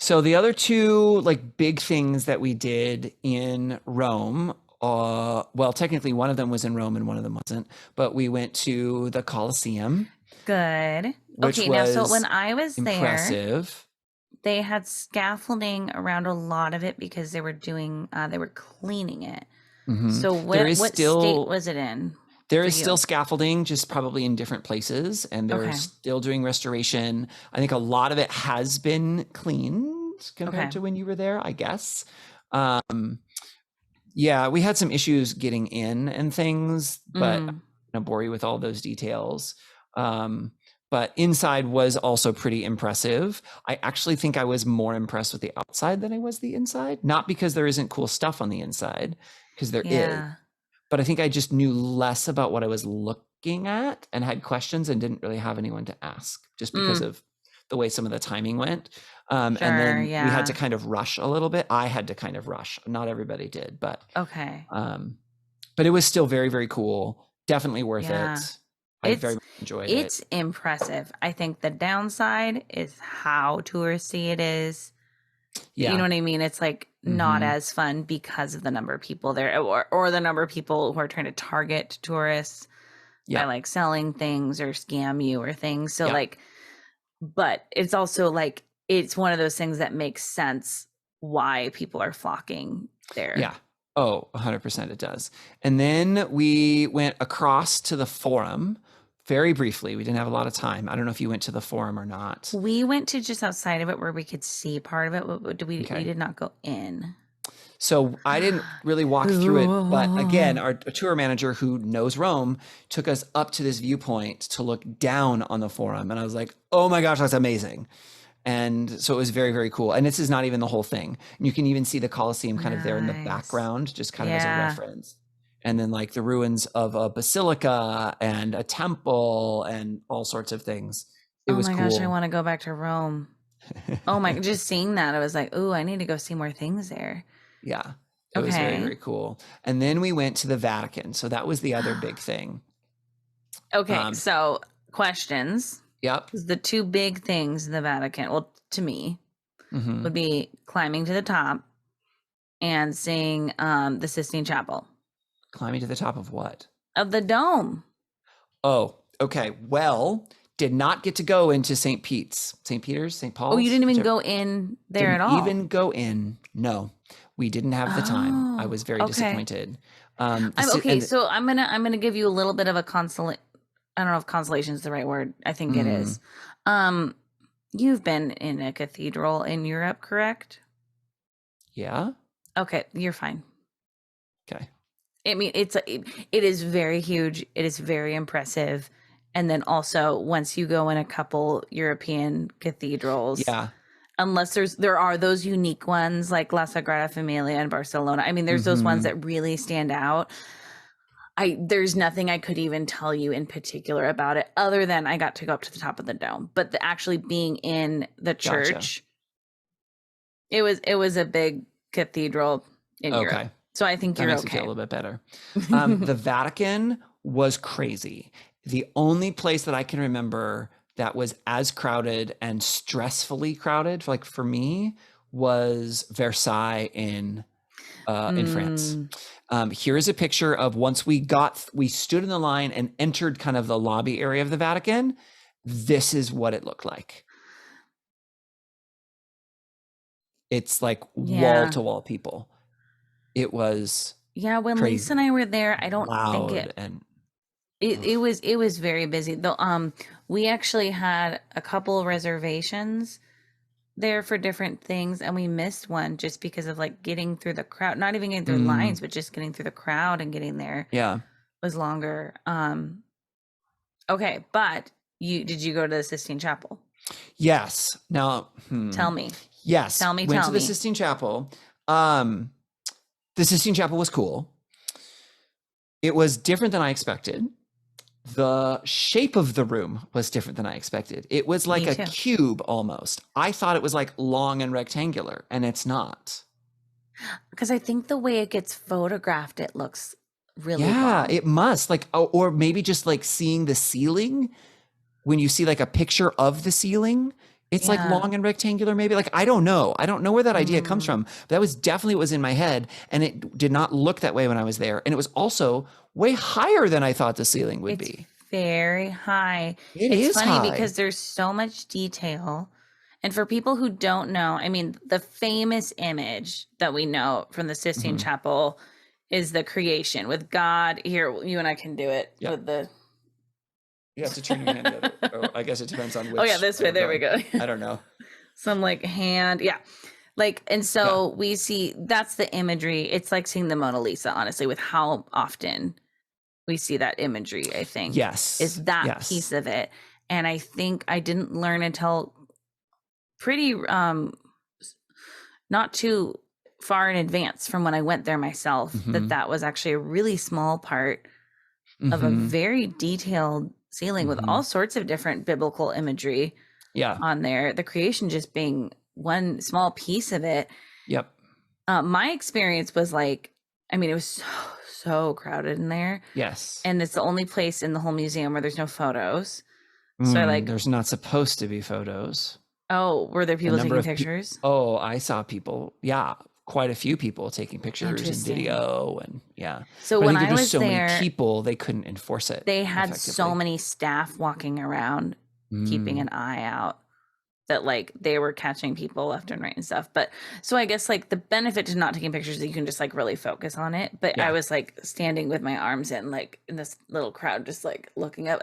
So the other two like big things that we did in Rome, well, technically one of them was in Rome and one of them wasn't, but we went to the Colosseum, Good. which Okay, now so was when I was there, impressive. they had scaffolding around a lot of it because they were cleaning it. Mhm. So There is what still- state was it in? There for is you? still scaffolding, just probably in different places, and they're Okay. still doing restoration. I think a lot of it has been cleaned, different compared Okay. to when you were there, I guess. Yeah, we had some issues getting in and things, but I'm Mm. gonna bore you with all those details. But inside was also pretty impressive. I actually think I was more impressed with the outside than I was the inside. Not because there isn't cool stuff on the inside, because there is, Yeah. but I think I just knew less about what I was looking at and had questions and didn't really have anyone to ask just because of the way some of the timing went. And Sure, then we had to yeah. kind of rush a little bit. I had to kind of rush. Not everybody did, but Okay. it was still very, very cool. Definitely worth Yeah. it. I very much enjoyed it. It's impressive. I think the downside is how touristy it is. Yeah. You know what I mean? It's like not Mhm. as fun because of the number of people there, or the number of people who are trying to target tourists by Yeah. like selling things or scam you or things. So Yeah. like, but it's also like it's one of those things that makes sense why people are flocking there. Yeah. Oh, 100% it does. And then we went across to the Forum very briefly. We didn't have a lot of time. I don't know if you went to the Forum or not. We went to just outside of it where we could see part of it. We Okay. did not go in. So I didn't really walk through it, but again, our tour manager who knows Rome took us up to this viewpoint to look down on the Forum. And I was like, oh my gosh, that's amazing. And so it was very, very cool. And this is not even the whole thing. And you can even see the Colosseum kind of there in the Nice. background, just kind of as a Yeah. reference. And then like the ruins of a basilica and a temple and all sorts of things. It was Oh my cool. gosh, I want to go back to Rome. Oh my, just seeing that, I was like, ooh, I need to go see more things there. Yeah, it was very, Okay. very cool. And then we went to the Vatican. So that was the other big thing. Okay, so questions. Yep. The two big things in the Vatican, well, to me, Mhm. would be climbing to the top and seeing the Sistine Chapel Climbing to the top of what? of the dome. Oh, okay. Well, did not get to go into St. Peter's, St. Paul's. Oh, you didn't even whichever- go in there didn't at all. even go in. No, we didn't have the time. I was very okay. disappointed. Okay, so I'm gonna give you a little bit of a consolation. I don't know if consolation is the right word. I think it is. You've been in a cathedral in Europe, correct? Yeah. Okay, you're fine. Okay. I mean, it is very huge. It is very impressive. And then also, once you go in a couple European cathedrals, Yeah. unless there are those unique ones like La Sagrada Familia in Barcelona. I mean, there's those ones that really stand out. There's nothing I could even tell you in particular about it, other than I got to go up to the top of the dome. But actually being in the church, it was a big cathedral in Europe. So I think that you're makes me feel a little bit better. The Vatican was crazy. The only place that I can remember that was as crowded and stressfully crowded, like for me, was Versailles in France. Here is a picture of once we stood in the line and entered kind of the lobby area of the Vatican. This is what it looked like. It's like wall to wall people. It was when crazy. Lisa and I were there, I don't loud think and it was very busy. Though we actually had a couple reservations there for different things, and we missed one just because of like getting through the crowd, not even getting through lines, but just getting through the crowd and getting there was longer. Okay, but did you go to the Sistine Chapel? Yes. Now tell me. Yes. Tell me. Went to the Sistine Chapel. The Sistine Chapel was cool. It was different than I expected. The shape of the room was different than I expected. It was like a cube almost. I thought it was like long and rectangular, and it's not. Because I think the way it gets photographed, it looks really long. long. It must. Like, or maybe just like seeing the ceiling, when you see like a picture of the ceiling, it's like long and rectangular, maybe. Like, I don't know. I don't know where that idea comes from. But that was definitely what was in my head. And it did not look that way when I was there. And it was also way higher than I thought the ceiling would be. Very high. It's funny high. because there's so much detail. And for people who don't know, I mean, the famous image that we know from the Sistine Chapel is the creation with God. Here, you and I can do it with the... You have to turn your hand the other. Oh, I guess it depends on which. Oh yeah, this way. There we go. I don't know. some like hand. Yeah. Like, and so we see that's the imagery. It's like seeing the Mona Lisa, honestly, with how often we see that imagery, I think. Yes. Is that Yes. piece of it. And I think I didn't learn until pretty not too far in advance from when I went there myself that was actually a really small part of a very detailed ceiling with all sorts of different biblical imagery on there. The creation just being one small piece of it. Yep. My experience was like, I mean, it was so crowded in there. Yes. And it's the only place in the whole museum where there's no photos. So there's not supposed to be photos. Oh, were there people taking pictures? Oh, I saw people. Yeah. Quite a few people taking pictures and video and So but when I think I there's was so there, many people, they couldn't enforce it. They had so many staff walking around, keeping an eye out that like they were catching people left and right and stuff. But so I guess like the benefit to not taking pictures is that you can just like really focus on it. But I was like standing with my arms in like in this little crowd, just like looking up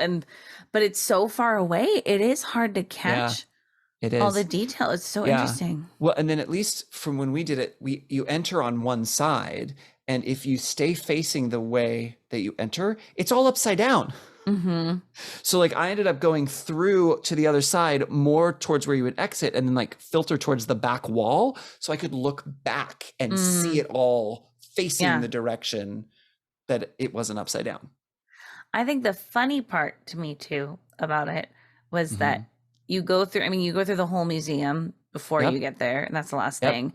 but it's so far away. It is hard to catch. It is. All the detail. It's so interesting. Well, and then at least from when we did it, you enter on one side, and if you stay facing the way that you enter, it's all upside down. So like I ended up going through to the other side more towards where you would exit and then like filter towards the back wall so I could look back and see it all facing the direction that it wasn't upside down. I think the funny part to me too about it was that you go through the whole museum before you get there, and that's the last thing.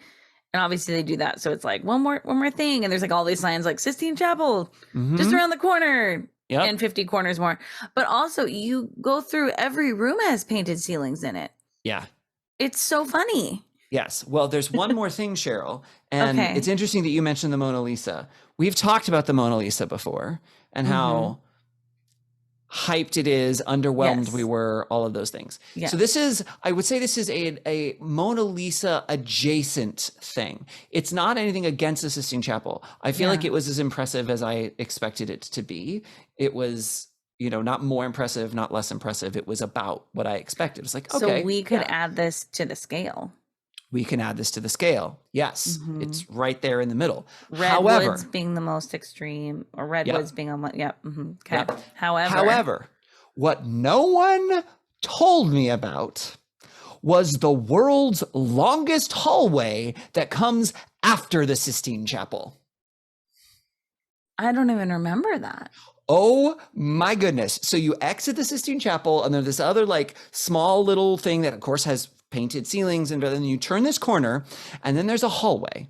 And obviously they do that. So it's like one more thing. And there's like all these signs like Sistine Chapel, just around the corner. And 50 corners more. But also you go through every room has painted ceilings in it. Yeah. It's so funny. Yes. Well, there's one more thing, Cheryl. And it's interesting that you mentioned the Mona Lisa. We've talked about the Mona Lisa before and how hyped it is, underwhelmed we were, all of those things. So I would say this is a Mona Lisa adjacent thing. It's not anything against the Sistine Chapel. I feel like it was as impressive as I expected it to be. It was, not more impressive, not less impressive. It was about what I expected. It's like, okay. So we could add this to the scale. We can add this to the scale. Yes. It's right there in the middle. Redwoods being the most extreme, or redwoods being on one. Okay. However, what no one told me about was the world's longest hallway that comes after the Sistine Chapel. I don't even remember that. Oh my goodness. So you exit the Sistine Chapel and there's this other like small little thing that of course has painted ceilings, and then you turn this corner and then there's a hallway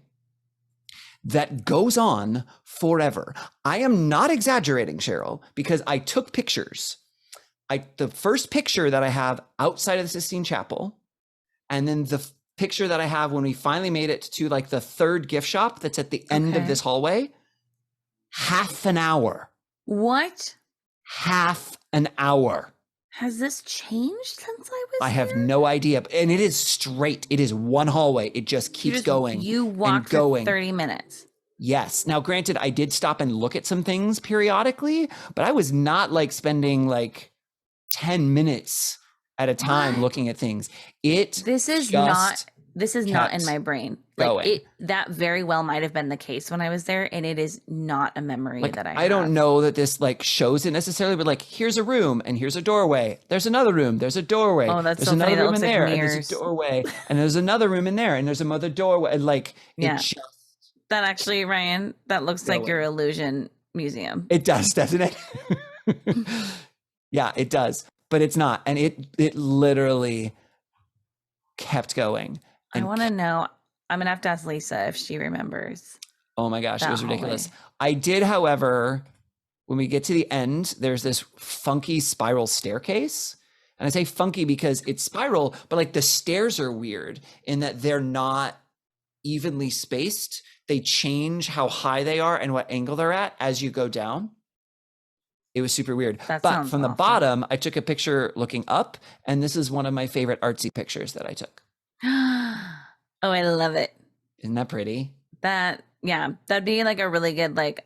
that goes on forever. I am not exaggerating, Cheryl, because I took pictures. The first picture that I have outside of the Sistine Chapel, and then the picture that I have when we finally made it to like the third gift shop that's at the end of this hallway, half an hour. What? Half an hour. Has this changed since I was I have there? no idea. And it is straight. It is one hallway. It just keeps going. You walk for 30 minutes. Yes. Now, granted, I did stop and look at some things periodically, but I was not like spending like 10 minutes at a time looking at things. This is not in my brain. Like that very well might have been the case when I was there, and it is not a memory that I have. I don't know that this like shows it necessarily, but like here's a room and here's a doorway. There's another room. There's a doorway. Oh, that's there's so another funny. room in there, like and there's a doorway, and there's another room in there, and there's another doorway. And like that actually, Ryan, that looks like your illusion museum. It does, doesn't it? Yeah, it does, but it's not, and it literally kept going. I want to know. I'm going to have to ask Lisa if she remembers. Oh my gosh, it was ridiculous. I did, however, when we get to the end, there's this funky spiral staircase. And I say funky because it's spiral, but like the stairs are weird in that they're not evenly spaced. They change how high they are and what angle they're at as you go down. It was super weird. But from the bottom, I took a picture looking up, and this is one of my favorite artsy pictures that I took. Oh, I love it. Isn't that pretty? That'd be like a really good like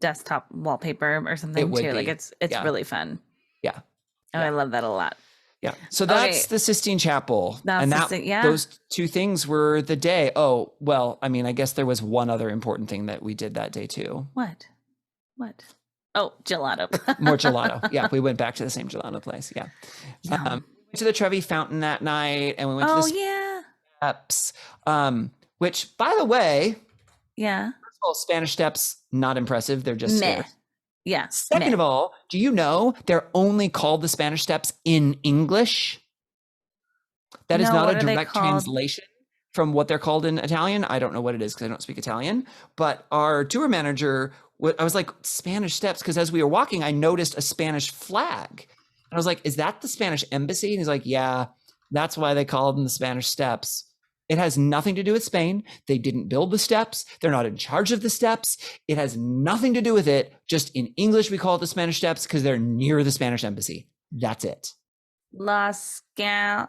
desktop wallpaper or something too. Like it's really fun. Yeah. Oh, I love that a lot. Yeah. So that's the Sistine Chapel. That's and those two things were the day. Oh, well, I mean, I guess there was one other important thing that we did that day too. What? Oh, gelato. More gelato. Yeah. We went back to the same gelato place. Yeah. We went to the Trevi Fountain that night, and we went to the Steps, which, by the way, first of all, Spanish Steps, not impressive. They're just stairs. Yeah. Second of all, do you know they're only called the Spanish Steps in English? That is not a direct translation from what they're called in Italian. I don't know what it is because I don't speak Italian. But our tour manager, I was like, Spanish Steps, because as we were walking, I noticed a Spanish flag. And I was like, is that the Spanish embassy? And he's like, yeah, that's why they call them the Spanish Steps. It has nothing to do with Spain. They didn't build the steps. They're not in charge of the steps. It has nothing to do with it. Just in English, we call it the Spanish Steps because they're near the Spanish embassy. That's it. La Scalinata?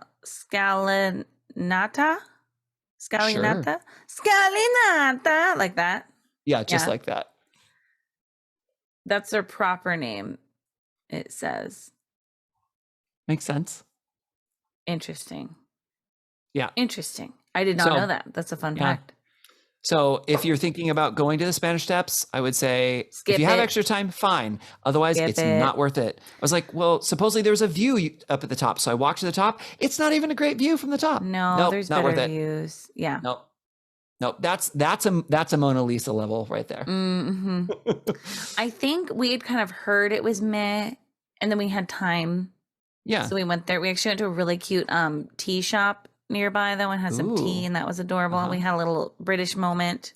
Scalinata? Sure. Scalinata, like that. Yeah, just like that. That's their proper name, it says. Makes sense. Interesting. Yeah. Interesting. I did not know that. That's a fun fact. So if you're thinking about going to the Spanish Steps, I would say skip if you have it. extra time, fine. Otherwise, it's not worth it. I was like, well, supposedly there's a view up at the top. So I walked to the top. It's not even a great view from the top. No, there's not better worth views. It. Yeah. No, that's a Mona Lisa level right there. Mm-hmm. I think we had kind of heard it was meh, and then we had time. Yeah. So we went there. We actually went to a really cute tea shop nearby though and had some tea, and that was adorable. We had a little British moment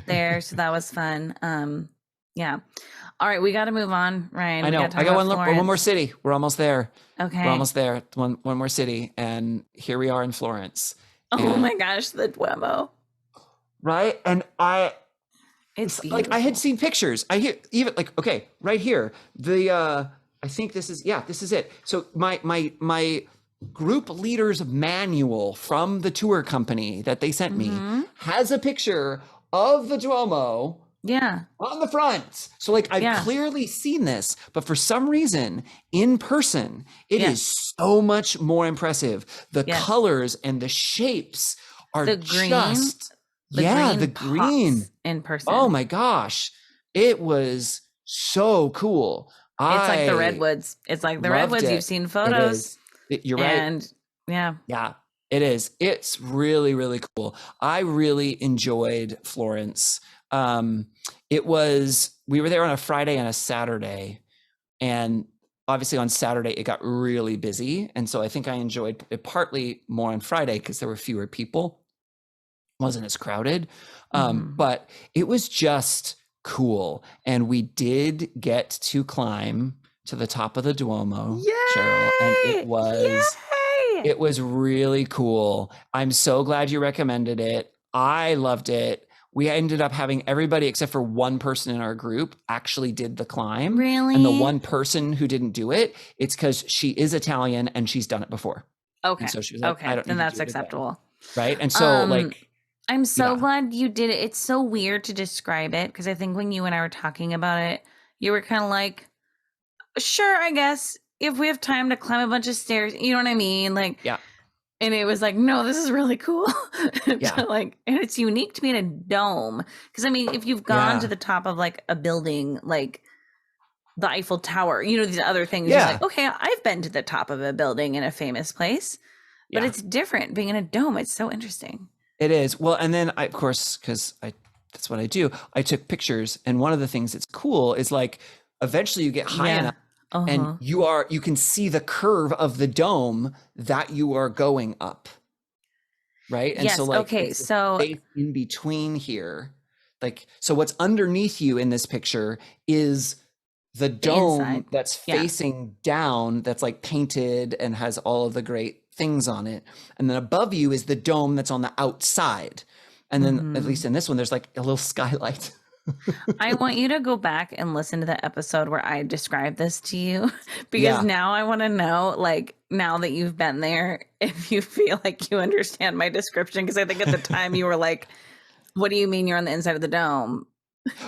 there, so that was fun. Yeah. All right, we got to move on, Ryan. I know. I got one more city. We're almost there. Okay. We're almost there. One more city, and here we are in Florence. Oh my gosh, the Duomo. Right? And it's like I had seen pictures. I hear even like, okay, right here. I think this is it. So my group leader's manual from the tour company that they sent me has a picture of the Duomo on the front. So like I've clearly seen this, but for some reason in person, it is so much more impressive. The colors and the shapes are the green in person. Oh my gosh. It was so cool. It's like the redwoods. It's like the redwoods. You've seen photos. You're right. And yeah, it is. It's really, really cool. I really enjoyed Florence. We were there on a Friday and a Saturday, and obviously on Saturday it got really busy. And so I think I enjoyed it partly more on Friday because there were fewer people. It wasn't as crowded. But it was just cool. And we did get to climb to the top of the Duomo, Cheryl, and it was really cool. I'm so glad you recommended it. I loved it. We ended up having everybody except for one person in our group actually did the climb. Really? And the one person who didn't do it, it's because she is Italian and she's done it before. Okay. And so she was like, I don't then need to that's do it again. acceptable. Right. And so I'm so glad you did it. It's so weird to describe it because I think when you and I were talking about it, you were kind of like, sure, I guess if we have time to climb a bunch of stairs, you know what I mean? Like, and it was like, no, this is really cool. And it's unique to be in a dome. Because I mean, if you've gone to the top of like a building, like the Eiffel Tower, you know, these other things, you're like, okay, I've been to the top of a building in a famous place, but it's different being in a dome. It's so interesting. It is. Well, and then of course, because that's what I do, I took pictures. And one of the things that's cool is like, eventually you get high enough and you can see the curve of the dome that you are going up. Right. And so like, so in between here, like, so what's underneath you in this picture is the dome that's facing down, that's like painted and has all of the great things on it. And then above you is the dome that's on the outside. And then at least in this one, there's like a little skylight. I want you to go back and listen to the episode where I described this to you, because now I want to know, like, now that you've been there, if you feel like you understand my description. Because I think at the time you were like, what do you mean you're on the inside of the dome?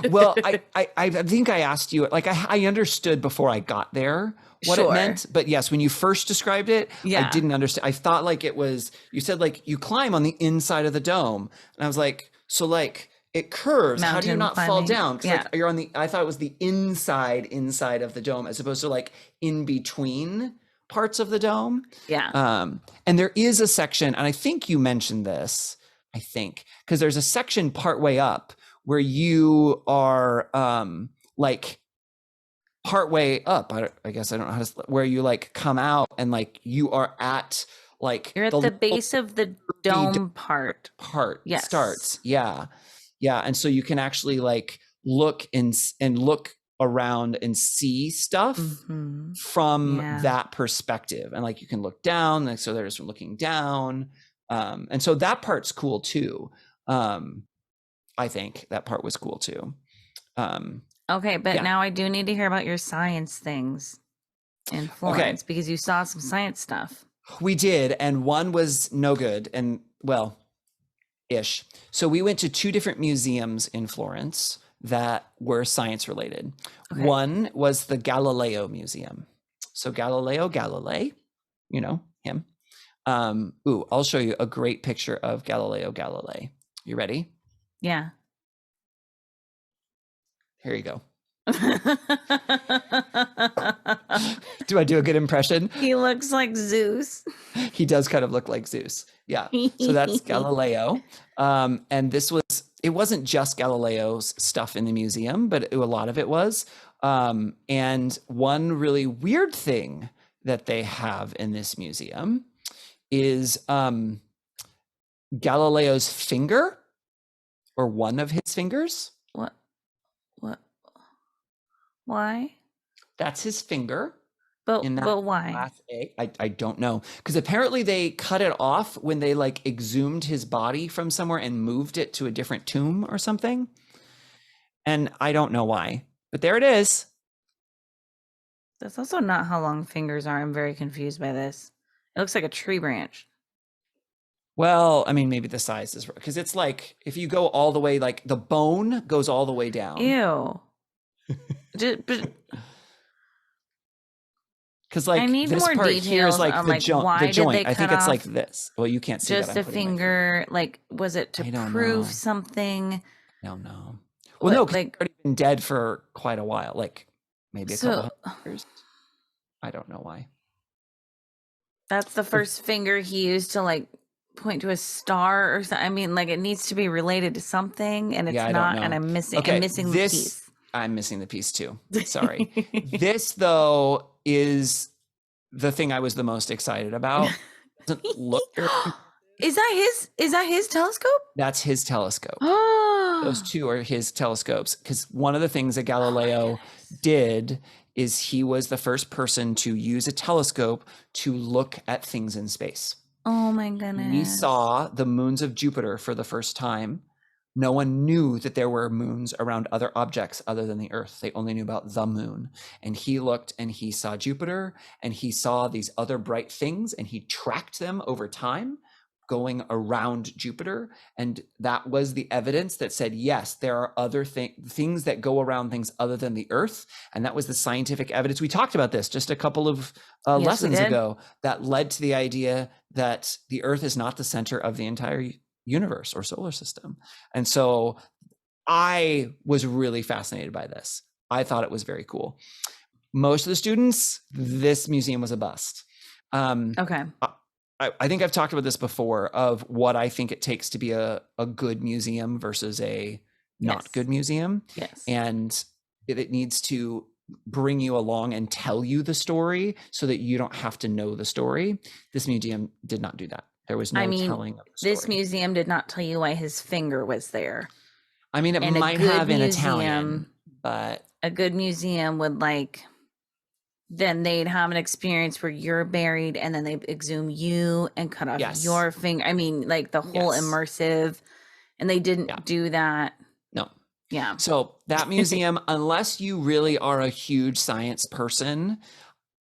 Well, I think I asked you, like, I understood before I got there what it Sure. meant. But yes, when you first described it, I Yeah. didn't understand. I thought like it was, you said like you climb on the inside of the dome. And I was like, so like it curves. How do you Mountain not fall climbing. down? 'Cause, Yeah. like you're on the, I thought it was the inside of the dome as opposed to like in between parts of the dome. Yeah. And there is a section, and I think you mentioned this, because there's a section partway up where you are like partway up. I guess I don't know how to, where you like come out and like you are at like You're at the base of the dome part. Yes. starts. Yeah. And so you can actually like look and look around and see stuff Mhm. from Yeah. that perspective. And like you can look down, like so there's looking down. And so that part's cool too. I think that part was cool too. Okay, but Yeah. now I do need to hear about your science things in Florence because you saw some science stuff. We did, and one was no good, and well, ish. So we went to two different museums in Florence that were science related. Okay. One was the Galileo Museum. So Galileo Galilei, you know him. I'll show you a great picture of Galileo Galilei. You ready? Yeah. Here you go. Do I do a good impression? He looks like Zeus. He does kind of look like Zeus. Yeah. So that's Galileo. And it wasn't just Galileo's stuff in the museum, but a lot of it was. And one really weird thing that they have in this museum is Galileo's finger, or one of his fingers. What? Why? That's his finger. But In that why? Class A. I don't know, because apparently they cut it off when they like exhumed his body from somewhere and moved it to a different tomb or something. And I don't know why, but there it is. That's also not how long fingers are. I'm very confused by this. It looks like a tree branch. Well, I mean, maybe the size is, because it's like if you go all the way, like the bone goes all the way down. Ew. Because like I need this more part here is details like on, the, like, joint. why The did joint. they I think cut it's like off this. Well, you can't see just that. a finger. Like, was it to I don't prove know. something? No. Well, What, no, because like- it's already been dead for quite a while, like maybe a couple hundred years. I don't know why. That's the first finger he used to like point to a star or something. I mean, like it needs to be related to something, and it's Yeah, I don't not. know. And I'm missing. Okay, I'm missing the piece. I'm missing the piece too. Sorry. This though is the thing I was the most excited about. Doesn't look very- Is that his telescope? That's his telescope. Oh, Those two are his telescopes, because one of the things that Galileo did is he was the first person to use a telescope to look at things in space. Oh my goodness. He saw the moons of Jupiter for the first time. No one knew that there were moons around other objects other than the Earth. They only knew about the moon. And he looked and he saw Jupiter and he saw these other bright things and he tracked them over time going around Jupiter. And that was the evidence that said, yes, there are other things that go around things other than the Earth. And that was the scientific evidence. We talked about this just a couple of lessons ago that led to the idea that the Earth is not the center of the entire universe or solar system. And so I was really fascinated by this. I thought it was very cool. Most of the students, this museum was a bust. Okay. I think I've talked about this before of what I think it takes to be a good museum versus a not good museum. Yes. And it needs to bring you along and tell you the story so that you don't have to know the story. This museum did not do that. There was no telling of the story. This museum did not tell you why his finger was there. I mean, it And might have in Italian, but a good museum would then they'd have an experience where you're buried and then they exhume you and cut off your finger. I mean, like the whole immersive, and they didn't do that. No. Yeah. So that museum, unless you really are a huge science person,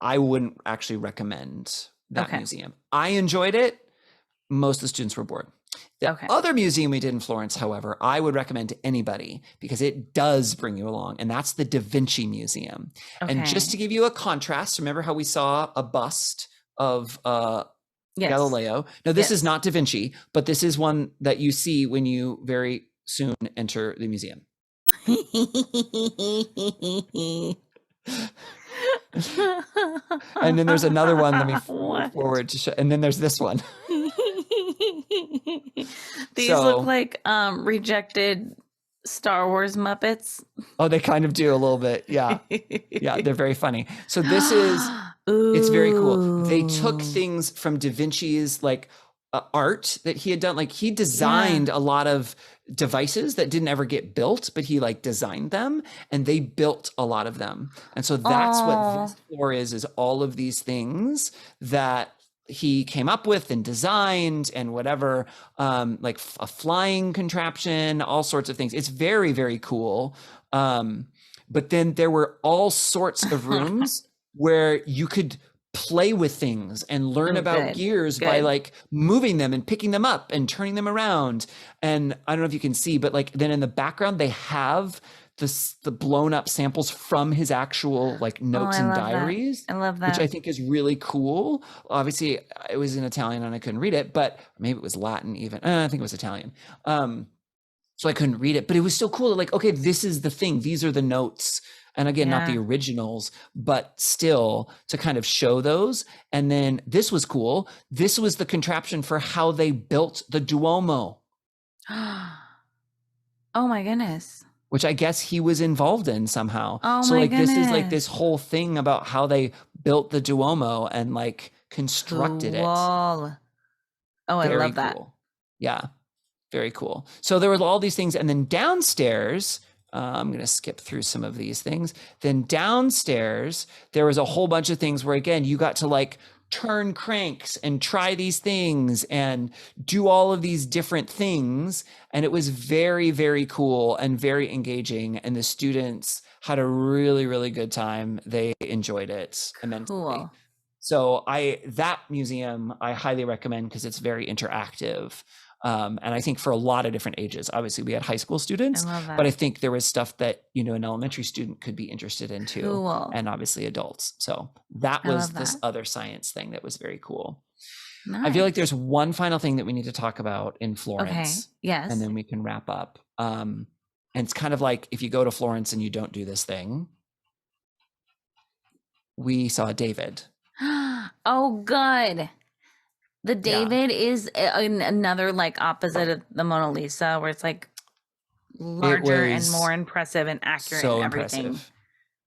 I wouldn't actually recommend that museum. I enjoyed it. Most of the students were bored. The Okay. other museum we did in Florence, however, I would recommend to anybody because it does bring you along, and that's the Da Vinci Museum. And just to Okay. give you a contrast, remember how we saw a bust of Yes. Galileo? Now, this is Yes. not Da Vinci, but this is one that you see when you very soon enter the museum. And then there's another one. Let me What? forward to show. And then there's this one. These So- look like rejected Star Wars Muppets. Oh, they kind of do a little bit. Yeah. Yeah, they're very funny. So this is, it's very cool. They took Ooh. things from Da Vinci's like art that he had done. Like he designed a lot of devices that didn't ever get built, but he like designed them and they built a lot of them. And so that's what this floor is all of these things that he came up with and designed and whatever, like a flying contraption, all sorts of things. It's very, very cool. But then there were all sorts of rooms where you could play with things and learn about gears by like moving them and picking them up and turning them around. And I don't know if you can see, but like then in the background, they have the blown up samples from his actual like notes and diaries. I love that. Which I think is really cool. Obviously, it was in Italian and I couldn't read it, but maybe it was Latin even. I think it was Italian. So I couldn't read it, but it was still cool. Like, okay, this is the thing. These are the notes. And again, not the originals, but still to kind of show those. And then this was cool. This was the contraption for how they built the Duomo. Oh my goodness. Which I guess he was involved in somehow. Oh so my like goodness. this is like this whole thing about how they built the Duomo and like constructed it. Oh, I Very love that. cool. Yeah, very cool. So there were all these things. And then downstairs, I'm going to skip through some of these things. Then downstairs, there was a whole bunch of things where, again, you got to like turn cranks and try these things and do all of these different things. And it was very, very cool and very engaging. And the students had a really, really good time. They enjoyed it immensely. Cool. So that museum, I highly recommend because it's very interactive. And I think for a lot of different ages, obviously we had high school students, but I think there was stuff that, you know, an elementary student could be interested in too, Cool. and obviously adults. So that I was love this that. other science thing that was very cool. Nice. I feel like there's one final thing that we need to talk about in Okay. Florence, Yes. and then we can wrap up. And it's kind of like if you go to Florence and you don't do this thing, we saw David. Oh, good. The David is another like opposite of the Mona Lisa, where it's like larger and was more impressive and accurate So and everything impressive.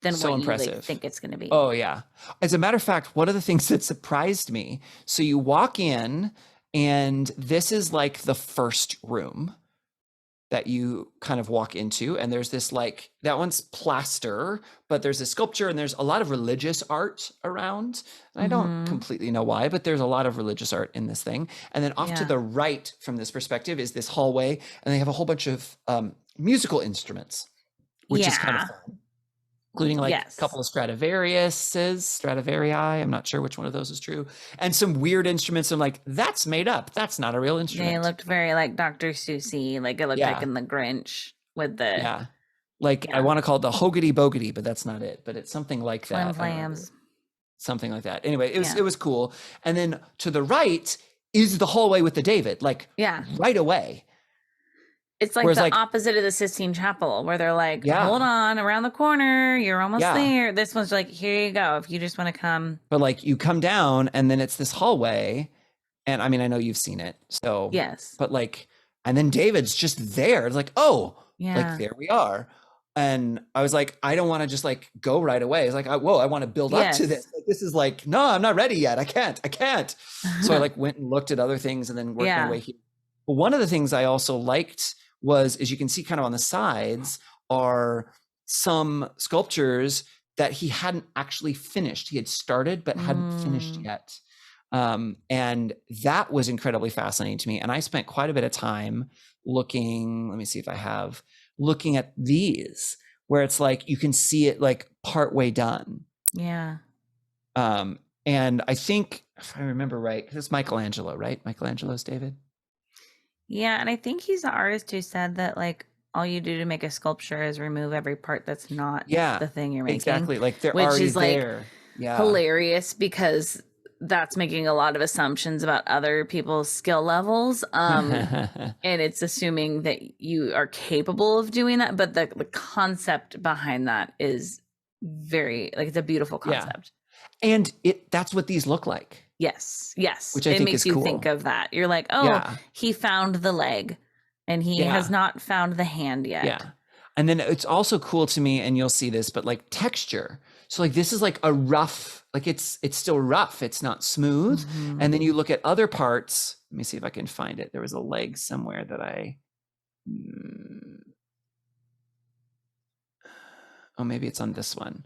than So what you like, impressive. think it's going to be. Oh, yeah. As a matter of fact, one of the things that surprised me, so you walk in and this is like the first room that you kind of walk into. And there's this like, that one's plaster, but there's a sculpture and there's a lot of religious art around. And I don't completely know why, but there's a lot of religious art in this thing. And then off to the right from this perspective is this hallway. And they have a whole bunch of musical instruments, which is kind of fun. Including like a couple of Stradivarii, I'm not sure which one of those is true, and some weird instruments. I'm like, that's made up. That's not a real instrument. They looked very like Dr. Seussy, like it looked like in The Grinch with the I want to call it the Hogety Bogety, but that's not it. But it's something like that. Flams. Something like that. Anyway, it was cool. And then to the right is the hallway with the David, like right away. It's like the opposite of the Sistine Chapel, where they're like, hold on, around the corner, you're almost there. This one's like, here you go, if you just want to come. But like you come down and then it's this hallway. And I mean, I know you've seen it. So, but like, and then David's just there. It's like, oh, like there we are. And I was like, I don't want to just like go right away. It's like, whoa, I want to build up to this. Like, this is like, no, I'm not ready yet. I can't. So I like went and looked at other things and then worked my way here. But one of the things I also liked was, as you can see kind of on the sides, are some sculptures that he hadn't actually finished. He had started, but hadn't finished yet. And that was incredibly fascinating to me. And I spent quite a bit of time looking, let me see if I have, looking at these, where it's like, you can see it like partway done. Yeah. And I think, if I remember right, because it's Michelangelo, right? Michelangelo's David? Yeah, and I think he's the artist who said that like all you do to make a sculpture is remove every part that's not Yeah, the thing you're making. exactly. Like they're Which already is like there. Yeah. hilarious because that's making a lot of assumptions about other people's skill levels. And it's assuming that you are capable of doing that, but the concept behind that is very like it's a beautiful Yeah. concept. And that's what these look like. Yes. Which I It think makes is you cool. think of that. You're like, oh, Yeah. he found the leg and he Yeah. has not found the hand yet. Yeah. And then it's also cool to me, and you'll see this, but like texture. So like this is like a rough, like it's still rough. It's not smooth. Mhm. And then you look at other parts. Let me see if I can find it. There was a leg somewhere that oh, maybe it's on this one.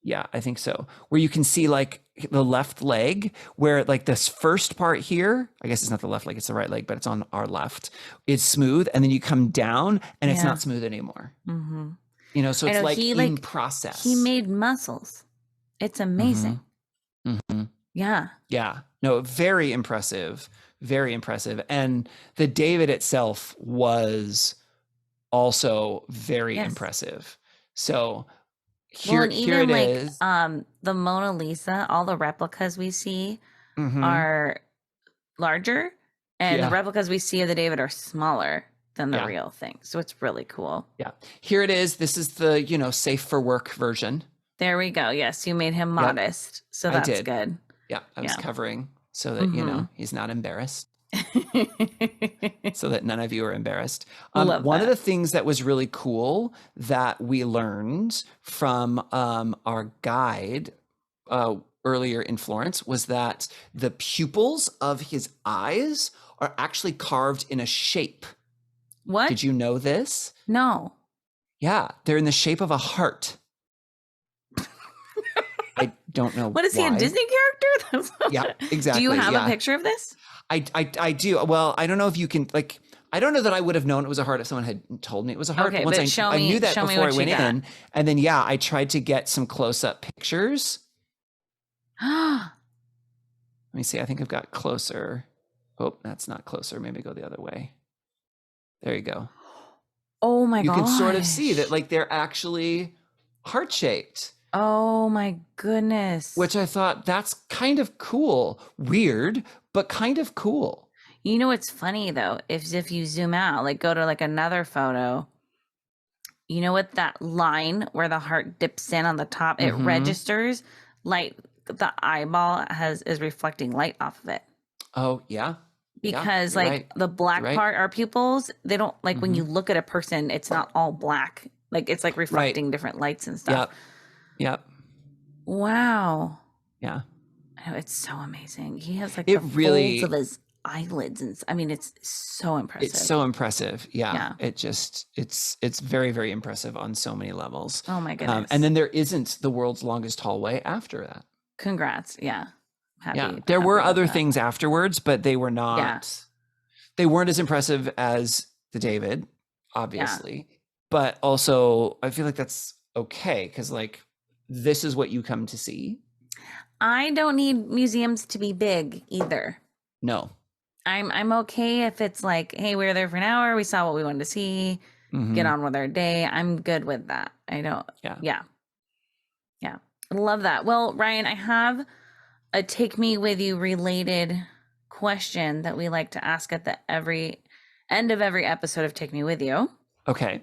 Yeah, I think so. Where you can see like the left leg, where like this first part here, I guess it's not the left leg, it's the right leg, but it's on our left, is smooth. And then you come down and it's Yeah. not smooth anymore. Mm-hmm. You know, so I it's know, like he, in like, process. He made muscles. It's amazing. Mm-hmm. Yeah. Yeah. No, very impressive. Very impressive. And the David itself was also very Yes. impressive. So Well, here and it even like is. the Mona Lisa, all the replicas we see Mhm. are larger, and Yeah. the replicas we see of the David are smaller than the Yeah. real thing. So it's really cool. Yeah. Here it is. This is the, safe for work version. There we go. Yes, you made him modest. So I that's did. good. Yeah. I was Yeah. covering so that, Mhm. he's not embarrassed, so that none of you are embarrassed. Love One of that. the things that was really cool that we learned from our guide earlier in Florence was that the pupils of his eyes are actually carved in a shape. What? Did you know this? No. Yeah, they're in the shape of a heart. I don't know. What is he, a why. Disney character? Yeah, exactly. Do you have yeah. a picture of this? I do. Well, I don't know if you can like. I don't know that I would have known it was a heart if someone had told me it was a heart. Okay, once but show I me- knew that show me before I what you went got. in, and then I tried to get some close-up pictures. Let me see. I think I've got closer. Oh, that's not closer. Maybe go the other way. There you go. Oh my You god. can sort of see that like they're actually heart-shaped. Oh my goodness. Which I thought that's kind of cool. Weird, but kind of cool. You know what's funny though? If you zoom out, like go to like another photo, you know what that line where the heart dips in on the top, it Mhm. registers light. The eyeball is reflecting light off of it. Oh, yeah. Because you're like right. the black You're right. part, our pupils, they don't like when you look at a person, it's not all black. Like it's like reflecting different lights and stuff. Yep. Wow. Yeah. I know, it's so amazing. He has like It the really- folds of his eyelids, and I mean, it's so impressive. It's so impressive. Yeah. Yeah. It's very, very impressive on so many levels. Oh my goodness. And then there isn't the world's longest hallway after that. Congrats. Yeah. Yeah. There were about other that. things afterwards, but they were not, they weren't as impressive as the David, obviously. But also I feel like that's okay. Cause like, this is what you come to see. I don't need museums to be big either. No. I'm okay if it's like, hey, we were there for an hour, we saw what we wanted to see, Mhm. get on with our day. I'm good with that. I don't. Yeah. Yeah. Love that. Well, Ryan, I have a take me with you related question that we like to ask at the every end of every episode of Take Me With You. Okay.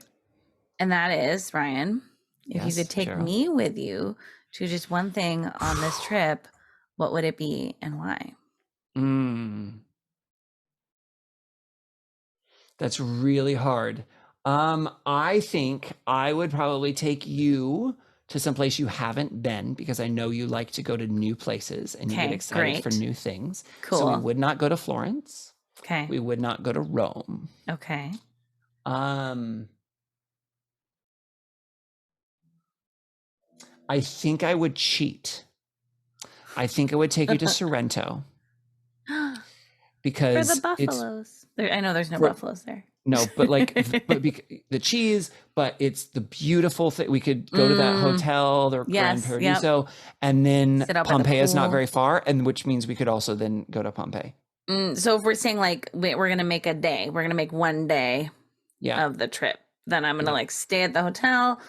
And that is, Ryan, if Yes, you could take Cheryl. me with you to just one thing on this trip, what would it be and why? That's really hard. I think I would probably take you to some place you haven't been because I know you like to go to new places and you get Okay, excited for great. new things. So Cool. we would not go to Florence. Okay. We would not go to Rome. Okay. I think I would cheat. I think I would take you to Sorrento For because the it's buffaloes. I know there's no For- buffaloes there. no, but like the cheese, but it's the beautiful thing. We could go to that hotel, the Grand Yes, Paradiso, and then Sit out by the Pompei is not pool. very far, and which means we could also then go to Pompei. So if we're saying like we're gonna make a day, we're gonna make one day Yeah. of the trip, then I'm gonna Yep. like stay at the hotel,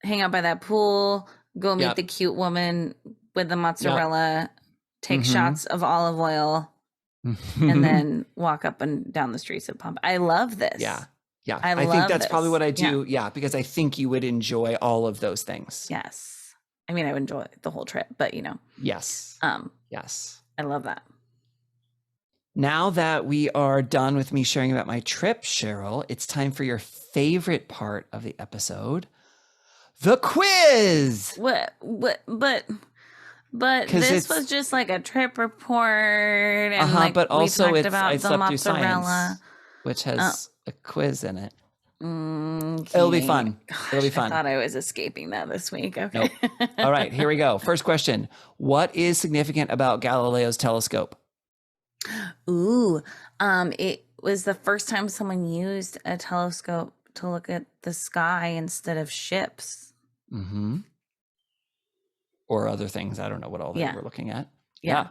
hang out by that pool, go meet Yep. the cute woman with the mozzarella, take Mhm. shots of olive oil, and then walk up and down the streets of Pompei. I love this. Yeah. Yeah. I think love that's probably this. what I Yeah. do. Yeah. Because I think you would enjoy all of those things. Yes. I mean, I would enjoy the whole trip, but Yes. Yes. I love that. Now that we are done with me sharing about my trip, Cheryl, it's time for your favorite part of the episode, the quiz. But 'Cause this was just like a trip report, and like but also we talked it's about I the slept through mozzarella. science, which has a quiz in it. Okay. It'll be fun. It'll be I fun. thought I was escaping that this week. Okay. Nope. All right, here we go. First question. What is significant about Galileo's telescope? Ooh, it was the first time someone used a telescope to look at the sky instead of ships. Mm-hmm. Or other things. I don't know what all they were looking at. Yeah.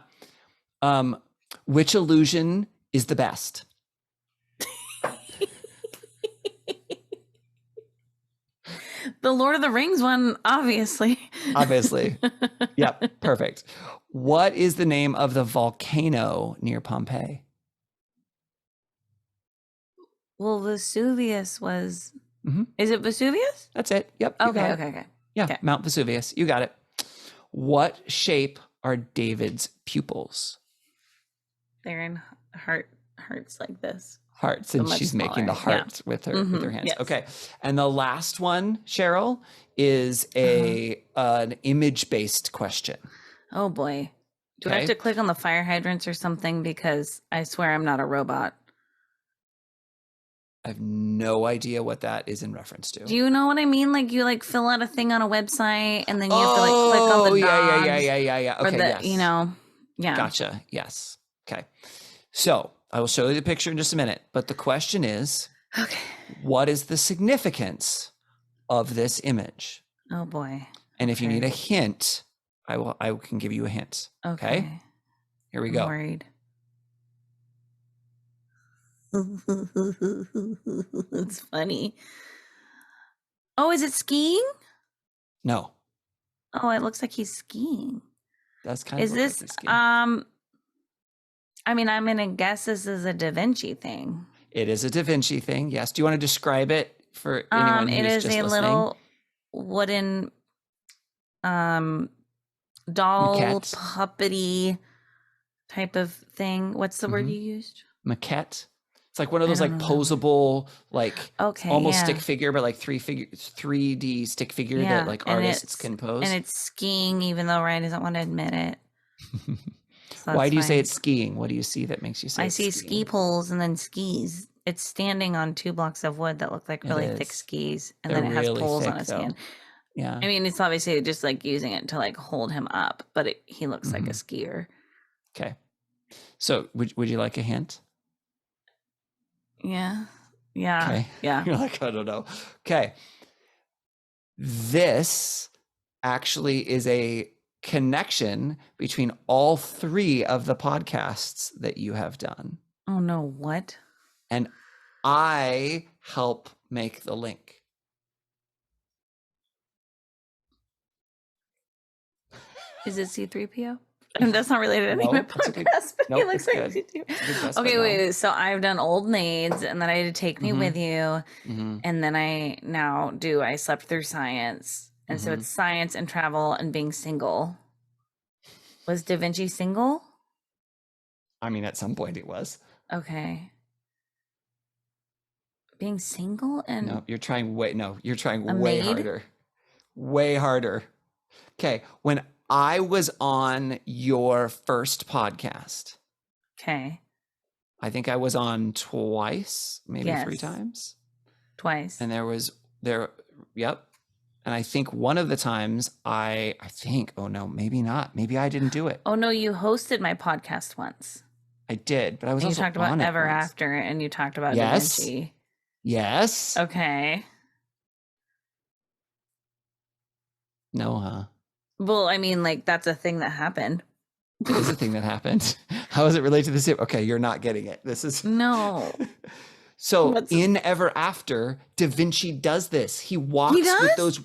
Which illusion is the best? The Lord of the Rings one, obviously. Obviously. Yep. Perfect. What is the name of the volcano near Pompeii? Well, Vesuvius was. Mhm. Is it Vesuvius? That's it. Yep. you got it. Okay. Yeah. Okay. Mount Vesuvius. You got it. What shape are David's pupils? They're in hearts like this. Hearts, and much she's making the smaller, yeah. heart with her hands. Yes. Okay. And the last one, Cheryl, is an image-based question. Oh boy. Do I have Okay. to click on the fire hydrants or something? Because I swear I'm not a robot. I have no idea what that is in reference to. Do you know what I mean? Like you like fill out a thing on a website and then you have to like click on the dogs. Yeah. Or Okay, the, yes. yeah. Gotcha. Yes. Okay. So I will show you the picture in just a minute. But the question is, Okay. what is the significance of this image? Oh boy. And if you Okay. need a hint, I can give you a hint. Okay. Here we I'm go. worried. It's funny. Oh, is it skiing? No, Oh, it looks like he's skiing. that's kind Is of look this like the skin. I mean, I'm gonna guess this is a Da Vinci thing. It is a Da Vinci thing. Yes. Do you want to describe it for anyone It who's is just a listening? little wooden doll Maquette. puppety type of thing. What's the word Mhm. you used? Maquette. It's like one of I those don't like know that word. posable, like Okay, almost yeah. stick figure, but like 3D stick figure that like and artists can pose. And it's skiing, even though Ryan doesn't want to admit it. So Why that's do you say fine. it's skiing? What do you see that makes you say I it's see skiing? ski poles and then skis. It's standing on 2 blocks of wood that look like It really thick is. skis, and They're then it has really poles on thick, his though. hand. Yeah. I mean, it's obviously just like using it to like hold him up, but he looks like a Mhm. skier. Okay. So would you like a hint? Yeah. Yeah. Okay. Yeah. You're like, I don't know. Okay. This actually is a connection between all 3 of the podcasts that you have done. Oh no, what? And I help make the link. Is it C3PO? That's not related to any of No, my that's a good- podcasts, but he nope, looks it's like good. C3PO. It's a good guess, but Okay, no. wait. So I've done Old Maids, and then I did Take Me Mhm. With You, Mhm. and then I now do I Slept Through Science, and so Mhm. it's science and travel and being single. Was Da Vinci single? I mean, at some point it was. Okay. Being single and No, you're trying way A way maid? harder. Way harder. Okay. When I was on your first podcast, okay, I think I was on twice, maybe 3 Yes. times. twice. And yep. And I think one of the times oh no, maybe not. Maybe I didn't do it. Oh no, you hosted my podcast once. I did, but I was And you also talked about on it Ever once. After, and you talked about Yes. Da Vinci. Yes. Okay. No, huh? Well, I mean, like that's a thing that happened. It is a thing that happened. How does it relate to the soup? Okay, you're not getting it. This is No. so What's- in Ever After, Da Vinci does this. He walks He does? with those,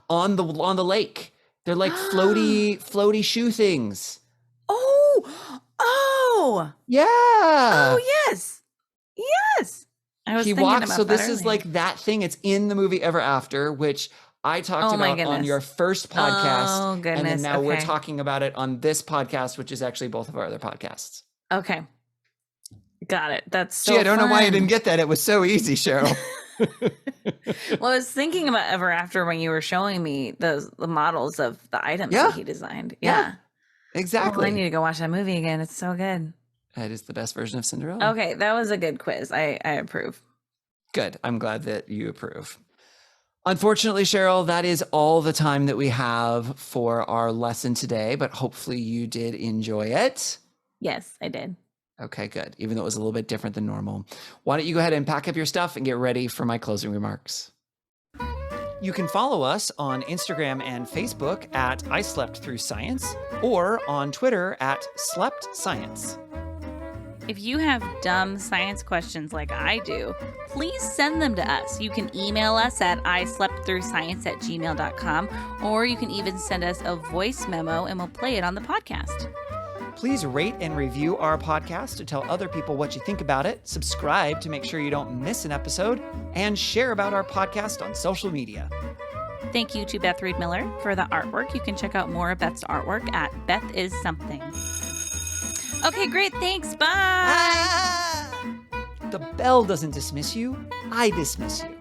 on the lake. They're like floaty shoe things. Oh, Yeah. oh, yes. I was He thinking walks. about So that this is earlier. like that thing. It's in the movie Ever After, which I talked Oh my about on goodness. your first podcast. Oh, And then goodness, now we're okay. talking about it on this podcast, which is actually both of our other podcasts. Okay. Got it. That's so Gee, I don't know why I fun. didn't get that. It was so easy, Cheryl. Well, I was thinking about Ever After when you were showing me the models of the items Yeah. that he designed. Yeah. Yeah. Exactly. Well, I need to go watch that movie again. It's so good. That is the best version of Cinderella. Okay, that was a good quiz. I approve. Good. I'm glad that you approve. Unfortunately, Cheryl, that is all the time that we have for our lesson today, but hopefully you did enjoy it. Yes, I did. Okay, good. Even though it was a little bit different than normal. Why don't you go ahead and pack up your stuff and get ready for my closing remarks? You can follow us on Instagram and Facebook at I Slept Through Science or on Twitter at Slept Science. If you have dumb science questions like I do, please send them to us. You can email us at isleptthroughscience@gmail.com, or you can even send us a voice memo and we'll play it on the podcast. Please rate and review our podcast to tell other people what you think about it, subscribe to make sure you don't miss an episode, and share about our podcast on social media. Thank you to Beth Reed Miller for the artwork. You can check out more of Beth's artwork at Beth Is Something. Okay, great. Thanks. Bye. The bell doesn't dismiss you, I dismiss you.